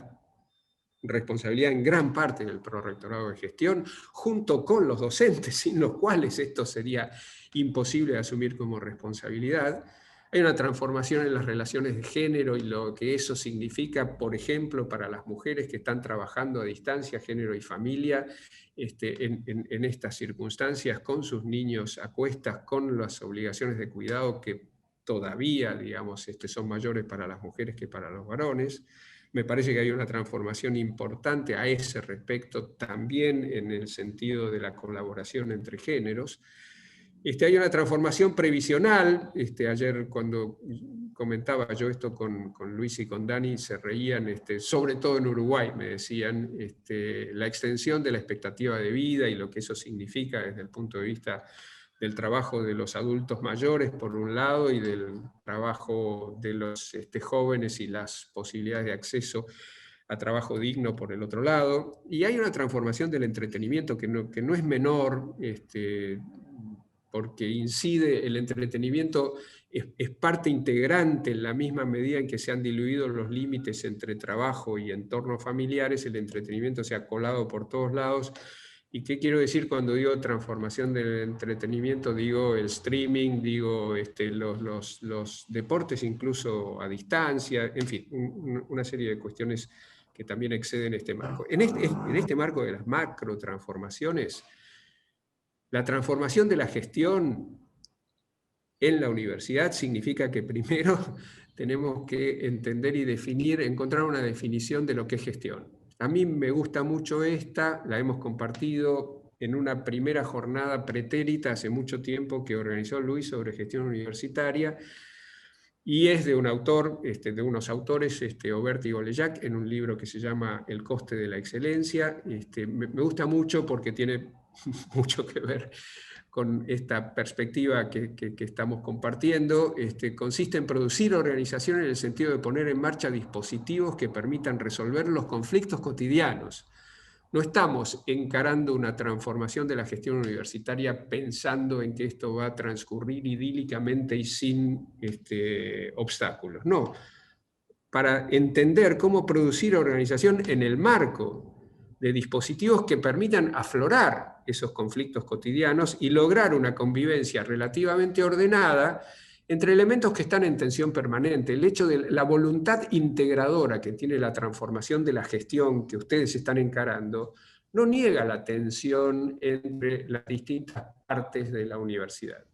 Responsabilidad en gran parte del prorrectorado de gestión, junto con los docentes, sin los cuales esto sería imposible de asumir como responsabilidad. Hay una transformación en las relaciones de género y lo que eso significa, por ejemplo, para las mujeres que están trabajando a distancia, género y familia, en estas circunstancias, con sus niños a cuestas, con las obligaciones de cuidado que todavía, digamos, son mayores para las mujeres que para los varones. Me parece que hay una transformación importante a ese respecto, también en el sentido de la colaboración entre géneros. Hay una transformación previsional. Ayer cuando comentaba yo esto con Luis y con Dani, se reían, sobre todo en Uruguay, me decían, la extensión de la expectativa de vida y lo que eso significa desde el punto de vista del trabajo de los adultos mayores, por un lado, y del trabajo de los jóvenes y las posibilidades de acceso a trabajo digno por el otro lado. Y hay una transformación del entretenimiento que no es menor, porque incide, el entretenimiento es parte integrante en la misma medida en que se han diluido los límites entre trabajo y entornos familiares, el entretenimiento se ha colado por todos lados. ¿Y qué quiero decir cuando digo transformación del entretenimiento? Digo el streaming, digo los deportes incluso a distancia, en fin, una serie de cuestiones que también exceden este marco. En este marco de las macro transformaciones, La transformación de la gestión en la universidad significa que primero tenemos que entender y definir, encontrar una definición de lo que es gestión. A mí me gusta mucho esta, la hemos compartido en una primera jornada pretérita hace mucho tiempo que organizó Luis sobre gestión universitaria, y es de un autor, de unos autores, Oberti y Olejac, en un libro que se llama El coste de la excelencia. Me gusta mucho porque tiene mucho que ver con esta perspectiva que estamos compartiendo. Consiste en producir organización en el sentido de poner en marcha dispositivos que permitan resolver los conflictos cotidianos. No estamos encarando una transformación de la gestión universitaria pensando en que esto va a transcurrir idílicamente y sin obstáculos. No, para entender cómo producir organización en el marco de dispositivos que permitan aflorar esos conflictos cotidianos y lograr una convivencia relativamente ordenada entre elementos que están en tensión permanente. El hecho de la voluntad integradora que tiene la transformación de la gestión que ustedes están encarando no niega la tensión entre las distintas partes de la universidad.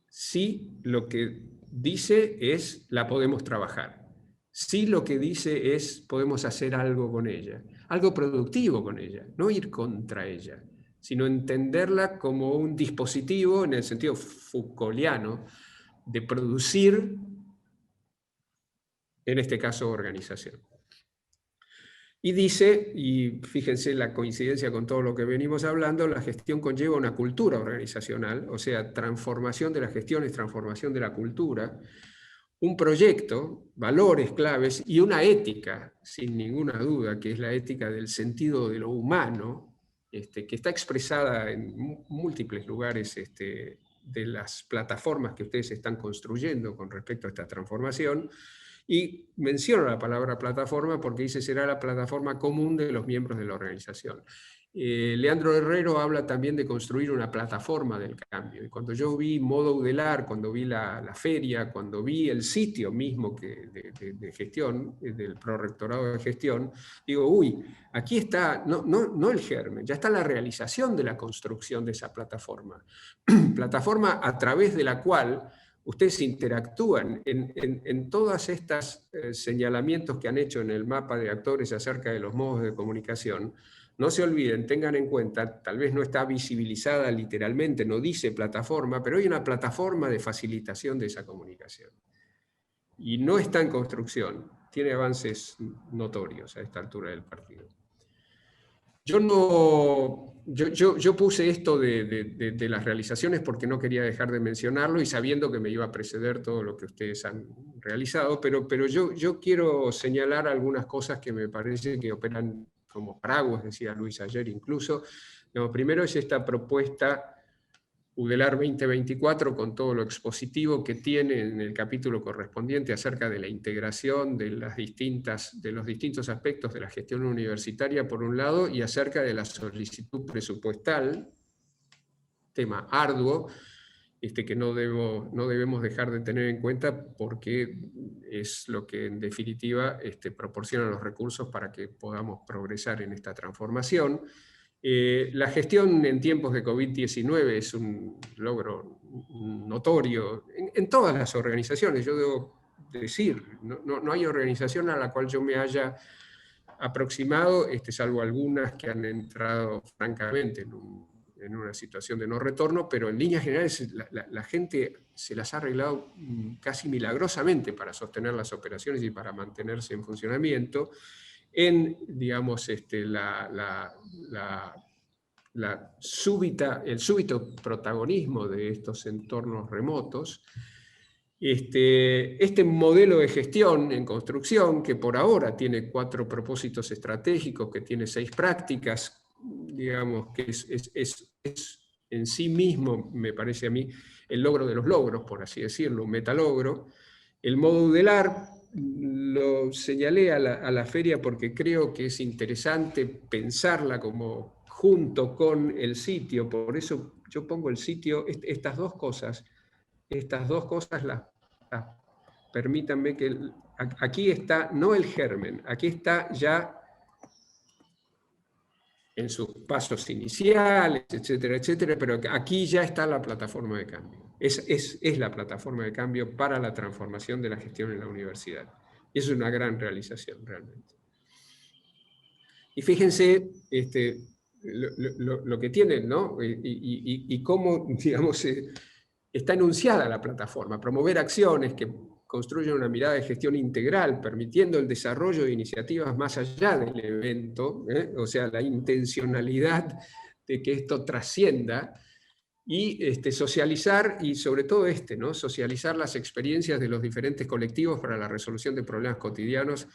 Sí, lo que dice es la podemos trabajar. Sí, lo que dice es podemos hacer algo con ella, algo productivo con ella, no ir contra ella, sino entenderla como un dispositivo, en el sentido Foucaultiano, de producir, en este caso, organización. Y dice, y fíjense la coincidencia con todo lo que venimos hablando, la gestión conlleva una cultura organizacional, o sea, transformación de la gestión es transformación de la cultura, un proyecto, valores claves y una ética, sin ninguna duda, que es la ética del sentido de lo humano, que está expresada en múltiples lugares de las plataformas que ustedes están construyendo con respecto a esta transformación. Y menciono la palabra plataforma porque dice será la plataforma común de los miembros de la organización. Leandro Herrero habla también de construir una plataforma del cambio. Y cuando yo vi Modo Udelar, cuando vi la feria, cuando vi el sitio mismo de gestión, del Prorrectorado de Gestión, digo, uy, aquí está, no el germen, ya está la realización de la construcción de esa plataforma. Plataforma a través de la cual ustedes interactúan en todas estas señalamientos que han hecho en el mapa de actores acerca de los modos de comunicación. No se olviden, tengan en cuenta, tal vez no está visibilizada literalmente, no dice plataforma, pero hay una plataforma de facilitación de esa comunicación. Y no está en construcción, tiene avances notorios a esta altura del partido. Yo puse esto de las realizaciones porque no quería dejar de mencionarlo y sabiendo que me iba a preceder todo lo que ustedes han realizado, pero yo quiero señalar algunas cosas que me parece que operan como paraguas, decía Luis ayer incluso. No, primero es esta propuesta Udelar 2024 con todo lo expositivo que tiene en el capítulo correspondiente acerca de la integración de los distintos aspectos de la gestión universitaria por un lado y acerca de la solicitud presupuestal, tema arduo, que no debemos dejar de tener en cuenta porque es lo que en definitiva proporciona los recursos para que podamos progresar en esta transformación. La gestión en tiempos de COVID-19 es un logro notorio en todas las organizaciones. Yo debo decir, no hay organización a la cual yo me haya aproximado, salvo algunas que han entrado francamente en una situación de no retorno, pero en líneas generales la gente se las ha arreglado casi milagrosamente para sostener las operaciones y para mantenerse en funcionamiento. En, digamos, el súbito protagonismo de estos entornos remotos, este modelo de gestión en construcción, que por ahora tiene 4 propósitos estratégicos, que tiene 6 prácticas, digamos, que es en sí mismo, me parece a mí, el logro de los logros, por así decirlo, un metalogro. El modo Udelar lo señalé a la feria porque creo que es interesante pensarla como junto con el sitio, por eso yo pongo el sitio, estas dos cosas permítanme que aquí está, no el germen, aquí está ya en sus pasos iniciales, etcétera, etcétera, pero aquí ya está la plataforma de cambio. Es la plataforma de cambio para la transformación de la gestión en la universidad. Y es una gran realización, realmente. Y fíjense lo que tienen, ¿no? Y cómo, digamos, está enunciada la plataforma. Promover acciones que construyen una mirada de gestión integral, permitiendo el desarrollo de iniciativas más allá del evento, o sea, la intencionalidad de que esto trascienda, y socializar, y sobre todo ¿no? Socializar las experiencias de los diferentes colectivos para la resolución de problemas cotidianos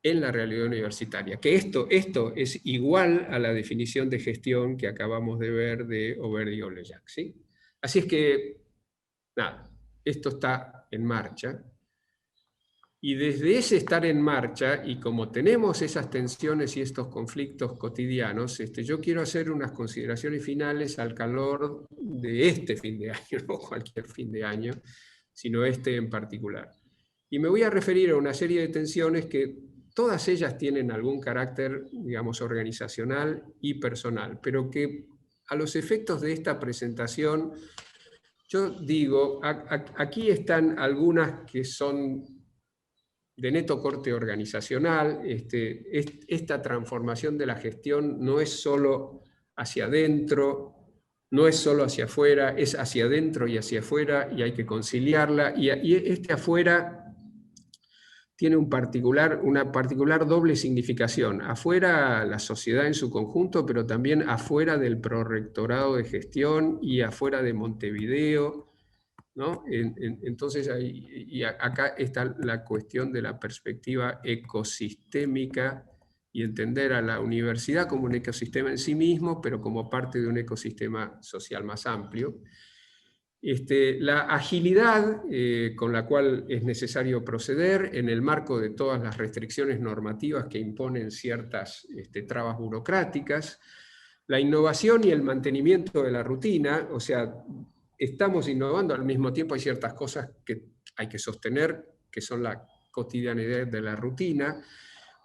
en la realidad universitaria. Que esto es igual a la definición de gestión que acabamos de ver de Oberdi y Olejac, ¿sí? Así es que, nada, esto está en marcha. Y desde ese estar en marcha, y como tenemos esas tensiones y estos conflictos cotidianos, yo quiero hacer unas consideraciones finales al calor de este fin de año, no cualquier fin de año, sino este en particular. Y me voy a referir a una serie de tensiones que todas ellas tienen algún carácter, digamos, organizacional y personal, pero que a los efectos de esta presentación, yo digo, aquí están algunas que son de neto corte organizacional. Esta transformación de la gestión no es solo hacia adentro, no es solo hacia afuera, es hacia adentro y hacia afuera, y hay que conciliarla. Y este afuera tiene una particular doble significación. Afuera la sociedad en su conjunto, pero también afuera del prorrectorado de gestión y afuera de Montevideo, ¿no? Entonces, acá está la cuestión de la perspectiva ecosistémica y entender a la universidad como un ecosistema en sí mismo, pero como parte de un ecosistema social más amplio. La agilidad con la cual es necesario proceder en el marco de todas las restricciones normativas que imponen ciertas trabas burocráticas, la innovación y el mantenimiento de la rutina, o sea, estamos innovando, al mismo tiempo hay ciertas cosas que hay que sostener, que son la cotidianidad de la rutina,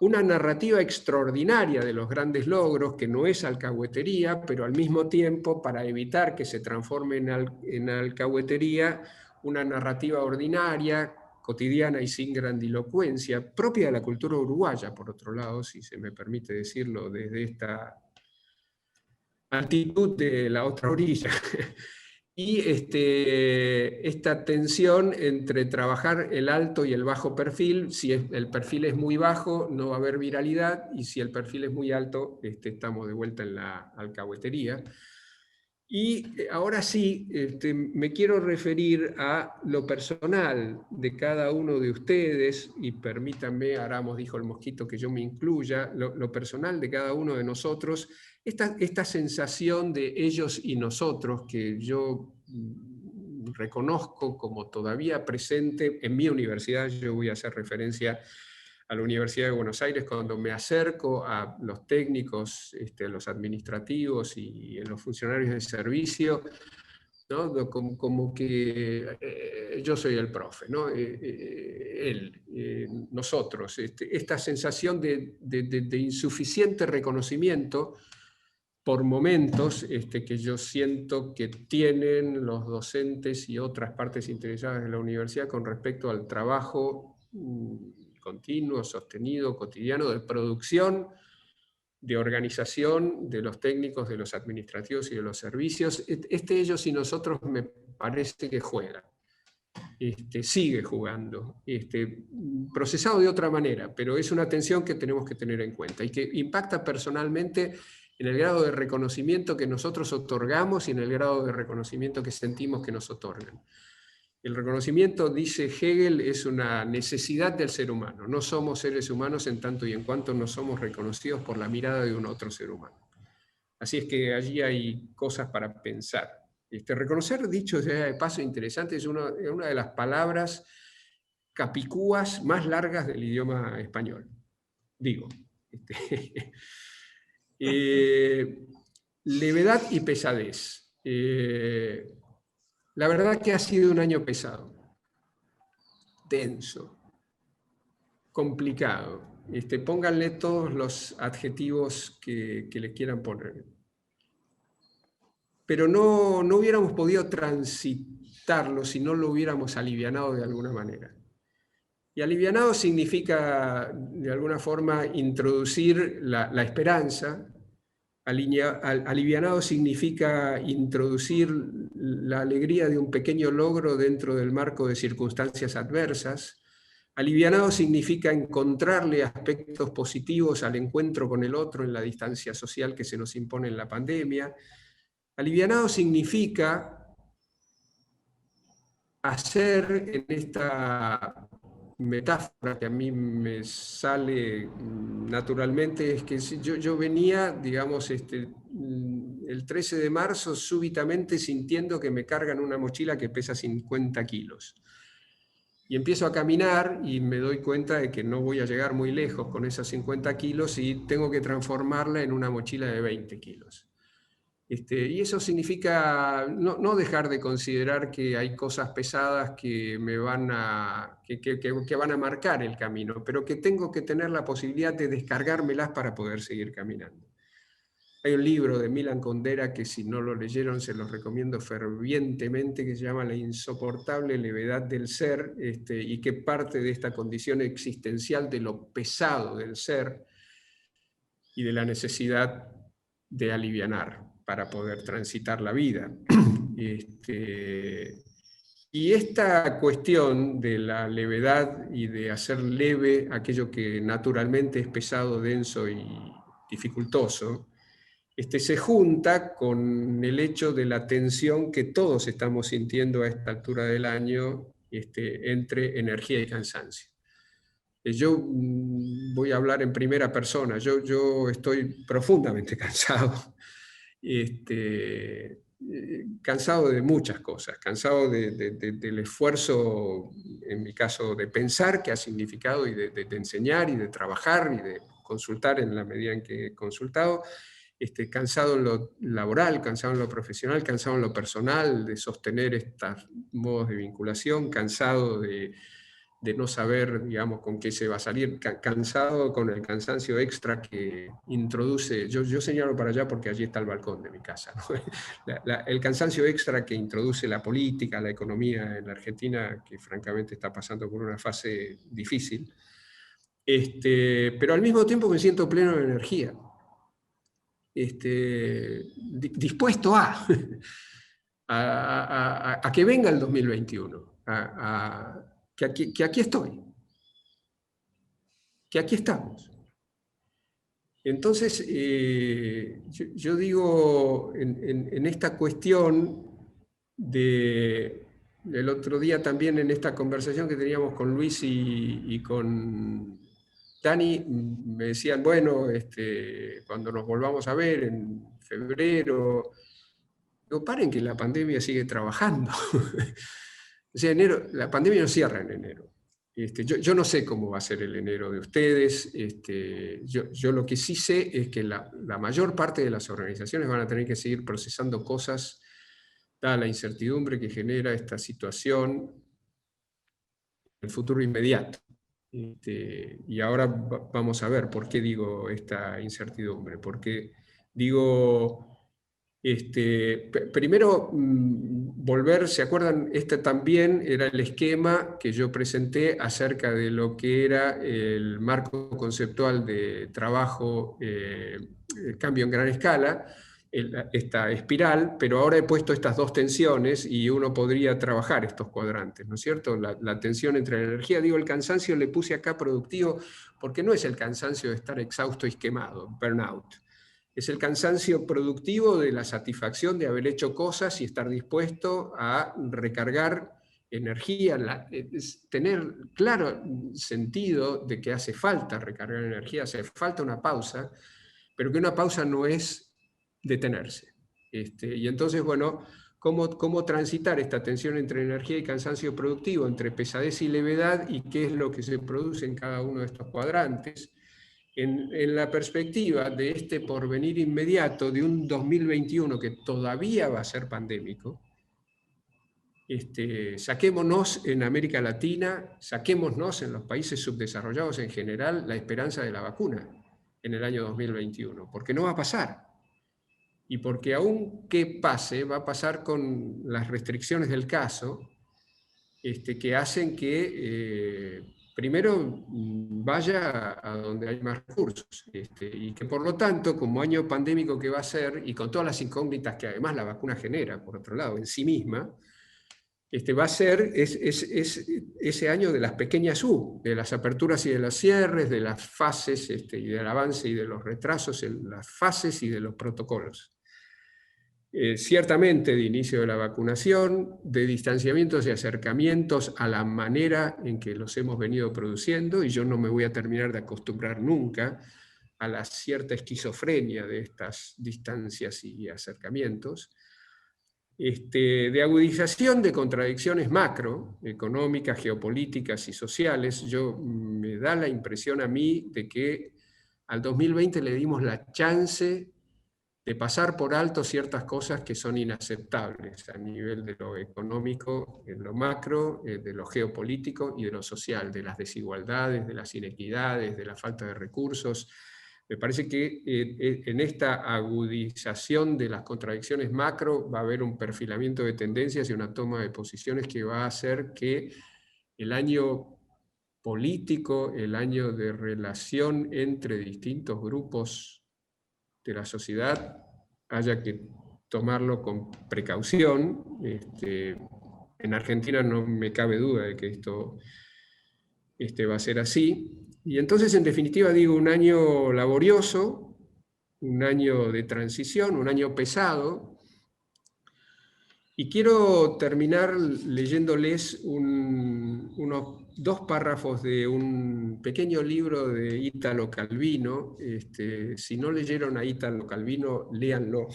una narrativa extraordinaria de los grandes logros, que no es alcahuetería, pero al mismo tiempo, para evitar que se transforme en alcahuetería, una narrativa ordinaria, cotidiana y sin grandilocuencia, propia de la cultura uruguaya, por otro lado, si se me permite decirlo desde esta altitud de la otra orilla. Y esta tensión entre trabajar el alto y el bajo perfil. Si el perfil es muy bajo, no va a haber viralidad, y si el perfil es muy alto, estamos de vuelta en la alcahuetería. Y ahora sí, me quiero referir a lo personal de cada uno de ustedes, y permítanme, Aramos dijo el mosquito que yo me incluya, lo personal de cada uno de nosotros, esta sensación de ellos y nosotros que yo reconozco como todavía presente en mi universidad. Yo voy a hacer referencia a la Universidad de Buenos Aires cuando me acerco a los técnicos, los administrativos y los funcionarios de servicio, ¿no? Como que yo soy el profe, ¿no? Nosotros, esta sensación de insuficiente reconocimiento por momentos que yo siento que tienen los docentes y otras partes interesadas de la universidad con respecto al trabajo continuo, sostenido, cotidiano, de producción, de organización de los técnicos, de los administrativos y de los servicios. Ellos y nosotros me parece que juega, sigue jugando, procesado de otra manera, pero es una tensión que tenemos que tener en cuenta y que impacta personalmente en el grado de reconocimiento que nosotros otorgamos y en el grado de reconocimiento que sentimos que nos otorgan. El reconocimiento, dice Hegel, es una necesidad del ser humano. No somos seres humanos en tanto y en cuanto no somos reconocidos por la mirada de un otro ser humano. Así es que allí hay cosas para pensar. Reconocer, dicho sea de paso, interesante, es una de las palabras capicúas más largas del idioma español. Digo. Levedad y pesadez. La verdad que ha sido un año pesado, denso, complicado. pónganle todos los adjetivos que le quieran poner. Pero no hubiéramos podido transitarlo si no lo hubiéramos alivianado de alguna manera. Y alivianado significa, de alguna forma, introducir la esperanza. Alivianado significa introducir la alegría de un pequeño logro dentro del marco de circunstancias adversas. Alivianado significa encontrarle aspectos positivos al encuentro con el otro en la distancia social que se nos impone en la pandemia. Alivianado significa hacer en esta metáfora que a mí me sale naturalmente, es que yo venía, digamos, el 13 de marzo súbitamente sintiendo que me cargan una mochila que pesa 50 kilos. Y empiezo a caminar y me doy cuenta de que no voy a llegar muy lejos con esas 50 kilos y tengo que transformarla en una mochila de 20 kilos. Y eso significa no dejar de considerar que hay cosas pesadas que van a marcar el camino, pero que tengo que tener la posibilidad de descargármelas para poder seguir caminando. Hay un libro de Milan Kundera que, si no lo leyeron, se los recomiendo fervientemente, que se llama La insoportable levedad del ser, y que parte de esta condición existencial de lo pesado del ser y de la necesidad de alivianar para poder transitar la vida. Y esta cuestión de la levedad y de hacer leve aquello que naturalmente es pesado, denso y dificultoso, se junta con el hecho de la tensión que todos estamos sintiendo a esta altura del año entre energía y cansancio. Yo voy a hablar en primera persona. Yo estoy profundamente cansado. Cansado de muchas cosas, cansado del esfuerzo, en mi caso, de pensar que ha significado, y de enseñar y de trabajar y de consultar en la medida en que he consultado, cansado en lo laboral, cansado en lo profesional, cansado en lo personal, de sostener estos modos de vinculación, cansado de no saber, digamos, con qué se va a salir, cansado con el cansancio extra que introduce, yo señalo para allá porque allí está el balcón de mi casa, ¿no? El cansancio extra que introduce la política, la economía en la Argentina, que francamente está pasando por una fase difícil, pero al mismo tiempo me siento pleno de energía, dispuesto a que venga el 2021, que aquí estoy, que aquí estamos. Entonces, yo digo, en esta cuestión el otro día también, en esta conversación que teníamos con Luis y con Dani, me decían, bueno, cuando nos volvamos a ver en febrero, no paren que la pandemia sigue trabajando. O sea, la pandemia no cierra en enero. Yo no sé cómo va a ser el enero de ustedes. Yo lo que sí sé es que la mayor parte de las organizaciones van a tener que seguir procesando cosas, dada la incertidumbre que genera esta situación en el futuro inmediato. Y ahora vamos a ver por qué digo esta incertidumbre. Porque digo... primero, volver, ¿se acuerdan? Este también era el esquema que yo presenté acerca de lo que era el marco conceptual de trabajo, cambio en gran escala, esta espiral, pero ahora he puesto estas dos tensiones y uno podría trabajar estos cuadrantes, ¿no es cierto? La tensión entre la energía, digo, el cansancio le puse acá productivo, porque no es el cansancio de estar exhausto y quemado, burnout. Es el cansancio productivo de la satisfacción de haber hecho cosas y estar dispuesto a recargar energía, tener claro sentido de que hace falta recargar energía, hace falta una pausa, pero que una pausa no es detenerse. Y entonces, bueno, ¿cómo transitar esta tensión entre energía y cansancio productivo, entre pesadez y levedad, y qué es lo que se produce en cada uno de estos cuadrantes? En la perspectiva de este porvenir inmediato de un 2021 que todavía va a ser pandémico, saquémonos en América Latina, saquémonos en los países subdesarrollados en general la esperanza de la vacuna en el año 2021, porque no va a pasar. Y porque aunque pase, va a pasar con las restricciones del caso, que hacen que primero vaya a donde hay más recursos, y que por lo tanto, como año pandémico que va a ser, y con todas las incógnitas que además la vacuna genera, por otro lado, en sí misma, va a ser ese año de las pequeñas U, de las aperturas y de los cierres, de las fases, y del avance y de los retrasos en las fases y de los protocolos. Ciertamente de inicio de la vacunación, de distanciamientos y acercamientos a la manera en que los hemos venido produciendo, y yo no me voy a terminar de acostumbrar nunca a la cierta esquizofrenia de estas distancias y acercamientos, de agudización de contradicciones macro, económicas, geopolíticas y sociales. Me da la impresión a mí de que al 2020 le dimos la chance de pasar por alto ciertas cosas que son inaceptables a nivel de lo económico, en lo macro, de lo geopolítico y de lo social, de las desigualdades, de las inequidades, de la falta de recursos. Me parece que en esta agudización de las contradicciones macro va a haber un perfilamiento de tendencias y una toma de posiciones que va a hacer que el año político, el año de relación entre distintos grupos de la sociedad, haya que tomarlo con precaución. En Argentina no me cabe duda de que esto va a ser así. Y entonces, en definitiva, digo, un año laborioso, un año de transición, un año pesado. Y quiero terminar leyéndoles unos 2 párrafos de un pequeño libro de Italo Calvino. Si no leyeron a Italo Calvino, léanlo.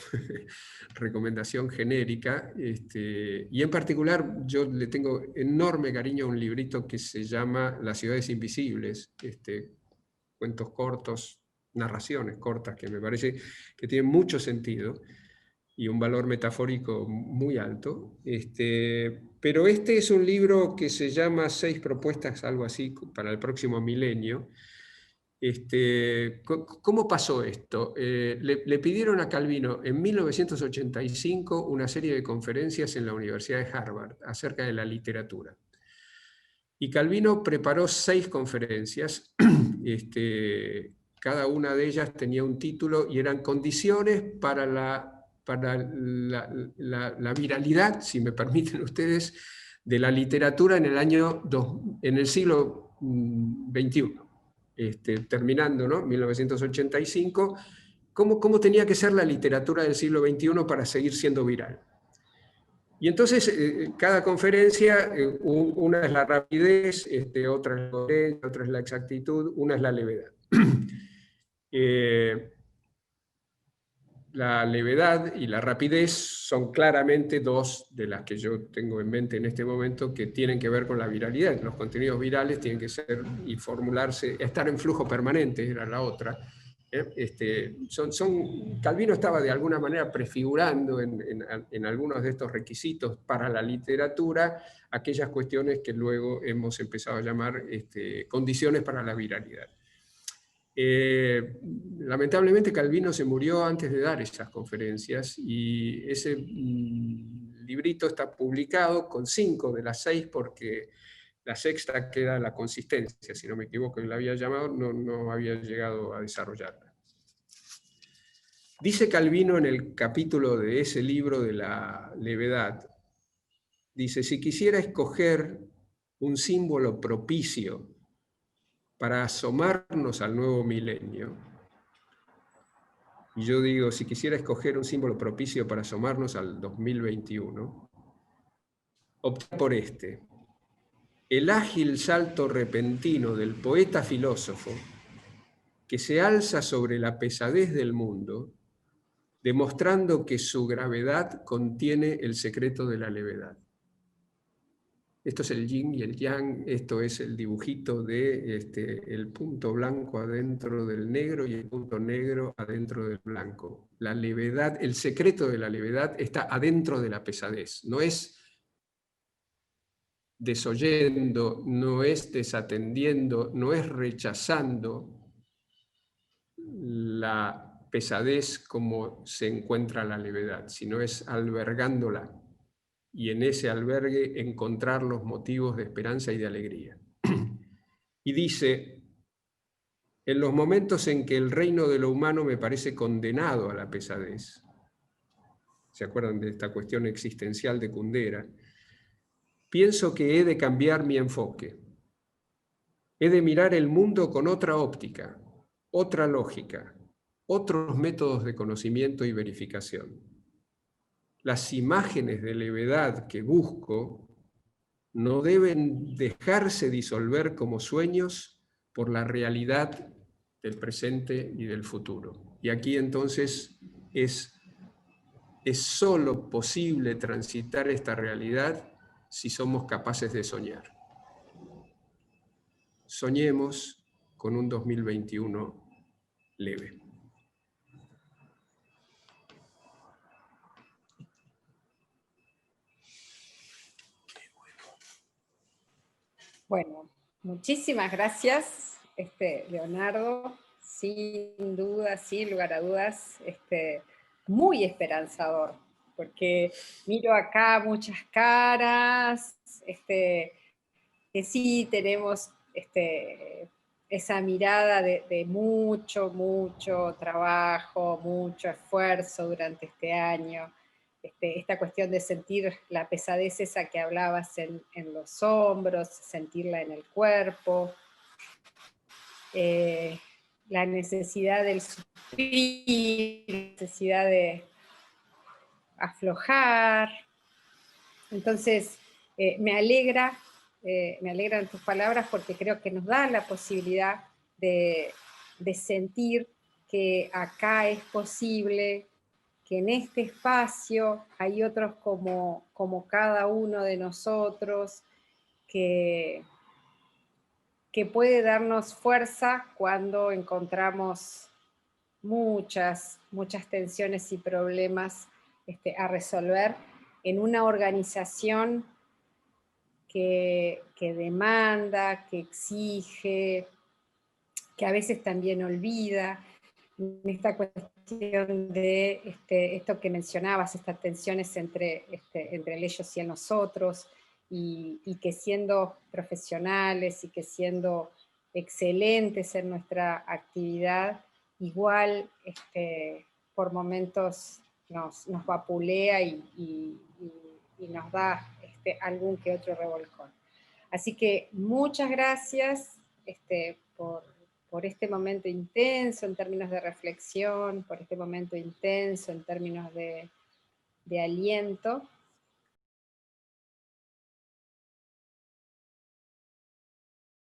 Recomendación genérica. Y en particular, yo le tengo enorme cariño a un librito que se llama Las ciudades invisibles. Cuentos cortos, narraciones cortas, que me parece que tienen mucho sentido y un valor metafórico muy alto. Pero este es un libro que se llama 6 propuestas, algo así, para el próximo milenio. ¿Cómo pasó esto? Le pidieron a Calvino en 1985 una serie de conferencias en la Universidad de Harvard acerca de la literatura. Y Calvino preparó 6 conferencias, cada una de ellas tenía un título y eran condiciones para la viralidad, si me permiten ustedes, de la literatura en el siglo XXI. Terminando, ¿no? 1985, ¿cómo tenía que ser la literatura del siglo XXI para seguir siendo viral? Y entonces, cada conferencia, una es la rapidez, otra es la coherencia, otra es la exactitud, una es la levedad. La levedad y la rapidez son claramente 2 de las que yo tengo en mente en este momento que tienen que ver con la viralidad. Los contenidos virales tienen que ser y formularse, estar en flujo permanente, era la otra. Calvino estaba de alguna manera prefigurando en algunos de estos requisitos para la literatura aquellas cuestiones que luego hemos empezado a llamar condiciones para la viralidad. Lamentablemente Calvino se murió antes de dar esas conferencias y ese librito está publicado con 5 de las 6 porque la 6ª, que era la consistencia, si no me equivoco, él la había llamado, no había llegado a desarrollarla. Dice Calvino en el capítulo de ese libro de la levedad, dice: si quisiera escoger un símbolo propicio para asomarnos al nuevo milenio, y yo digo, si quisiera escoger un símbolo propicio para asomarnos al 2021, opté por el ágil salto repentino del poeta filósofo que se alza sobre la pesadez del mundo, demostrando que su gravedad contiene el secreto de la levedad. Esto es el yin y el yang, esto es el dibujito de el punto blanco adentro del negro y el punto negro adentro del blanco. La levedad, el secreto de la levedad está adentro de la pesadez, no es desoyendo, no es desatendiendo, no es rechazando la pesadez como se encuentra la levedad, sino es albergándola y en ese albergue encontrar los motivos de esperanza y de alegría. Y dice, en los momentos en que el reino de lo humano me parece condenado a la pesadez, ¿se acuerdan de esta cuestión existencial de Kundera? Pienso que he de cambiar mi enfoque. He de mirar el mundo con otra óptica, otra lógica, otros métodos de conocimiento y verificación. Las imágenes de levedad que busco no deben dejarse disolver como sueños por la realidad del presente y del futuro. Y aquí entonces es solo posible transitar esta realidad si somos capaces de soñar. Soñemos con un 2021 leve. Bueno, muchísimas gracias, Leonardo. Sin duda, sin lugar a dudas, muy esperanzador, porque miro acá muchas caras, que sí tenemos esa mirada de mucho, mucho trabajo, mucho esfuerzo durante este año, esta cuestión de sentir la pesadez esa que hablabas en los hombros, sentirla en el cuerpo, la necesidad del sufrir, la necesidad de aflojar. Entonces, me alegram tus palabras porque creo que nos da la posibilidad de sentir que acá es posible, que en este espacio hay otros como cada uno de nosotros, que puede darnos fuerza cuando encontramos muchas tensiones y problemas a resolver en una organización que demanda, que exige, que a veces también olvida, en esta cuestión de esto que mencionabas, estas tensiones entre el ellos y el nosotros, y que siendo profesionales y que siendo excelentes en nuestra actividad, igual por momentos nos vapulea y nos da algún que otro revolcón. Así que muchas gracias por este momento intenso en términos de reflexión, por este momento intenso en términos de aliento,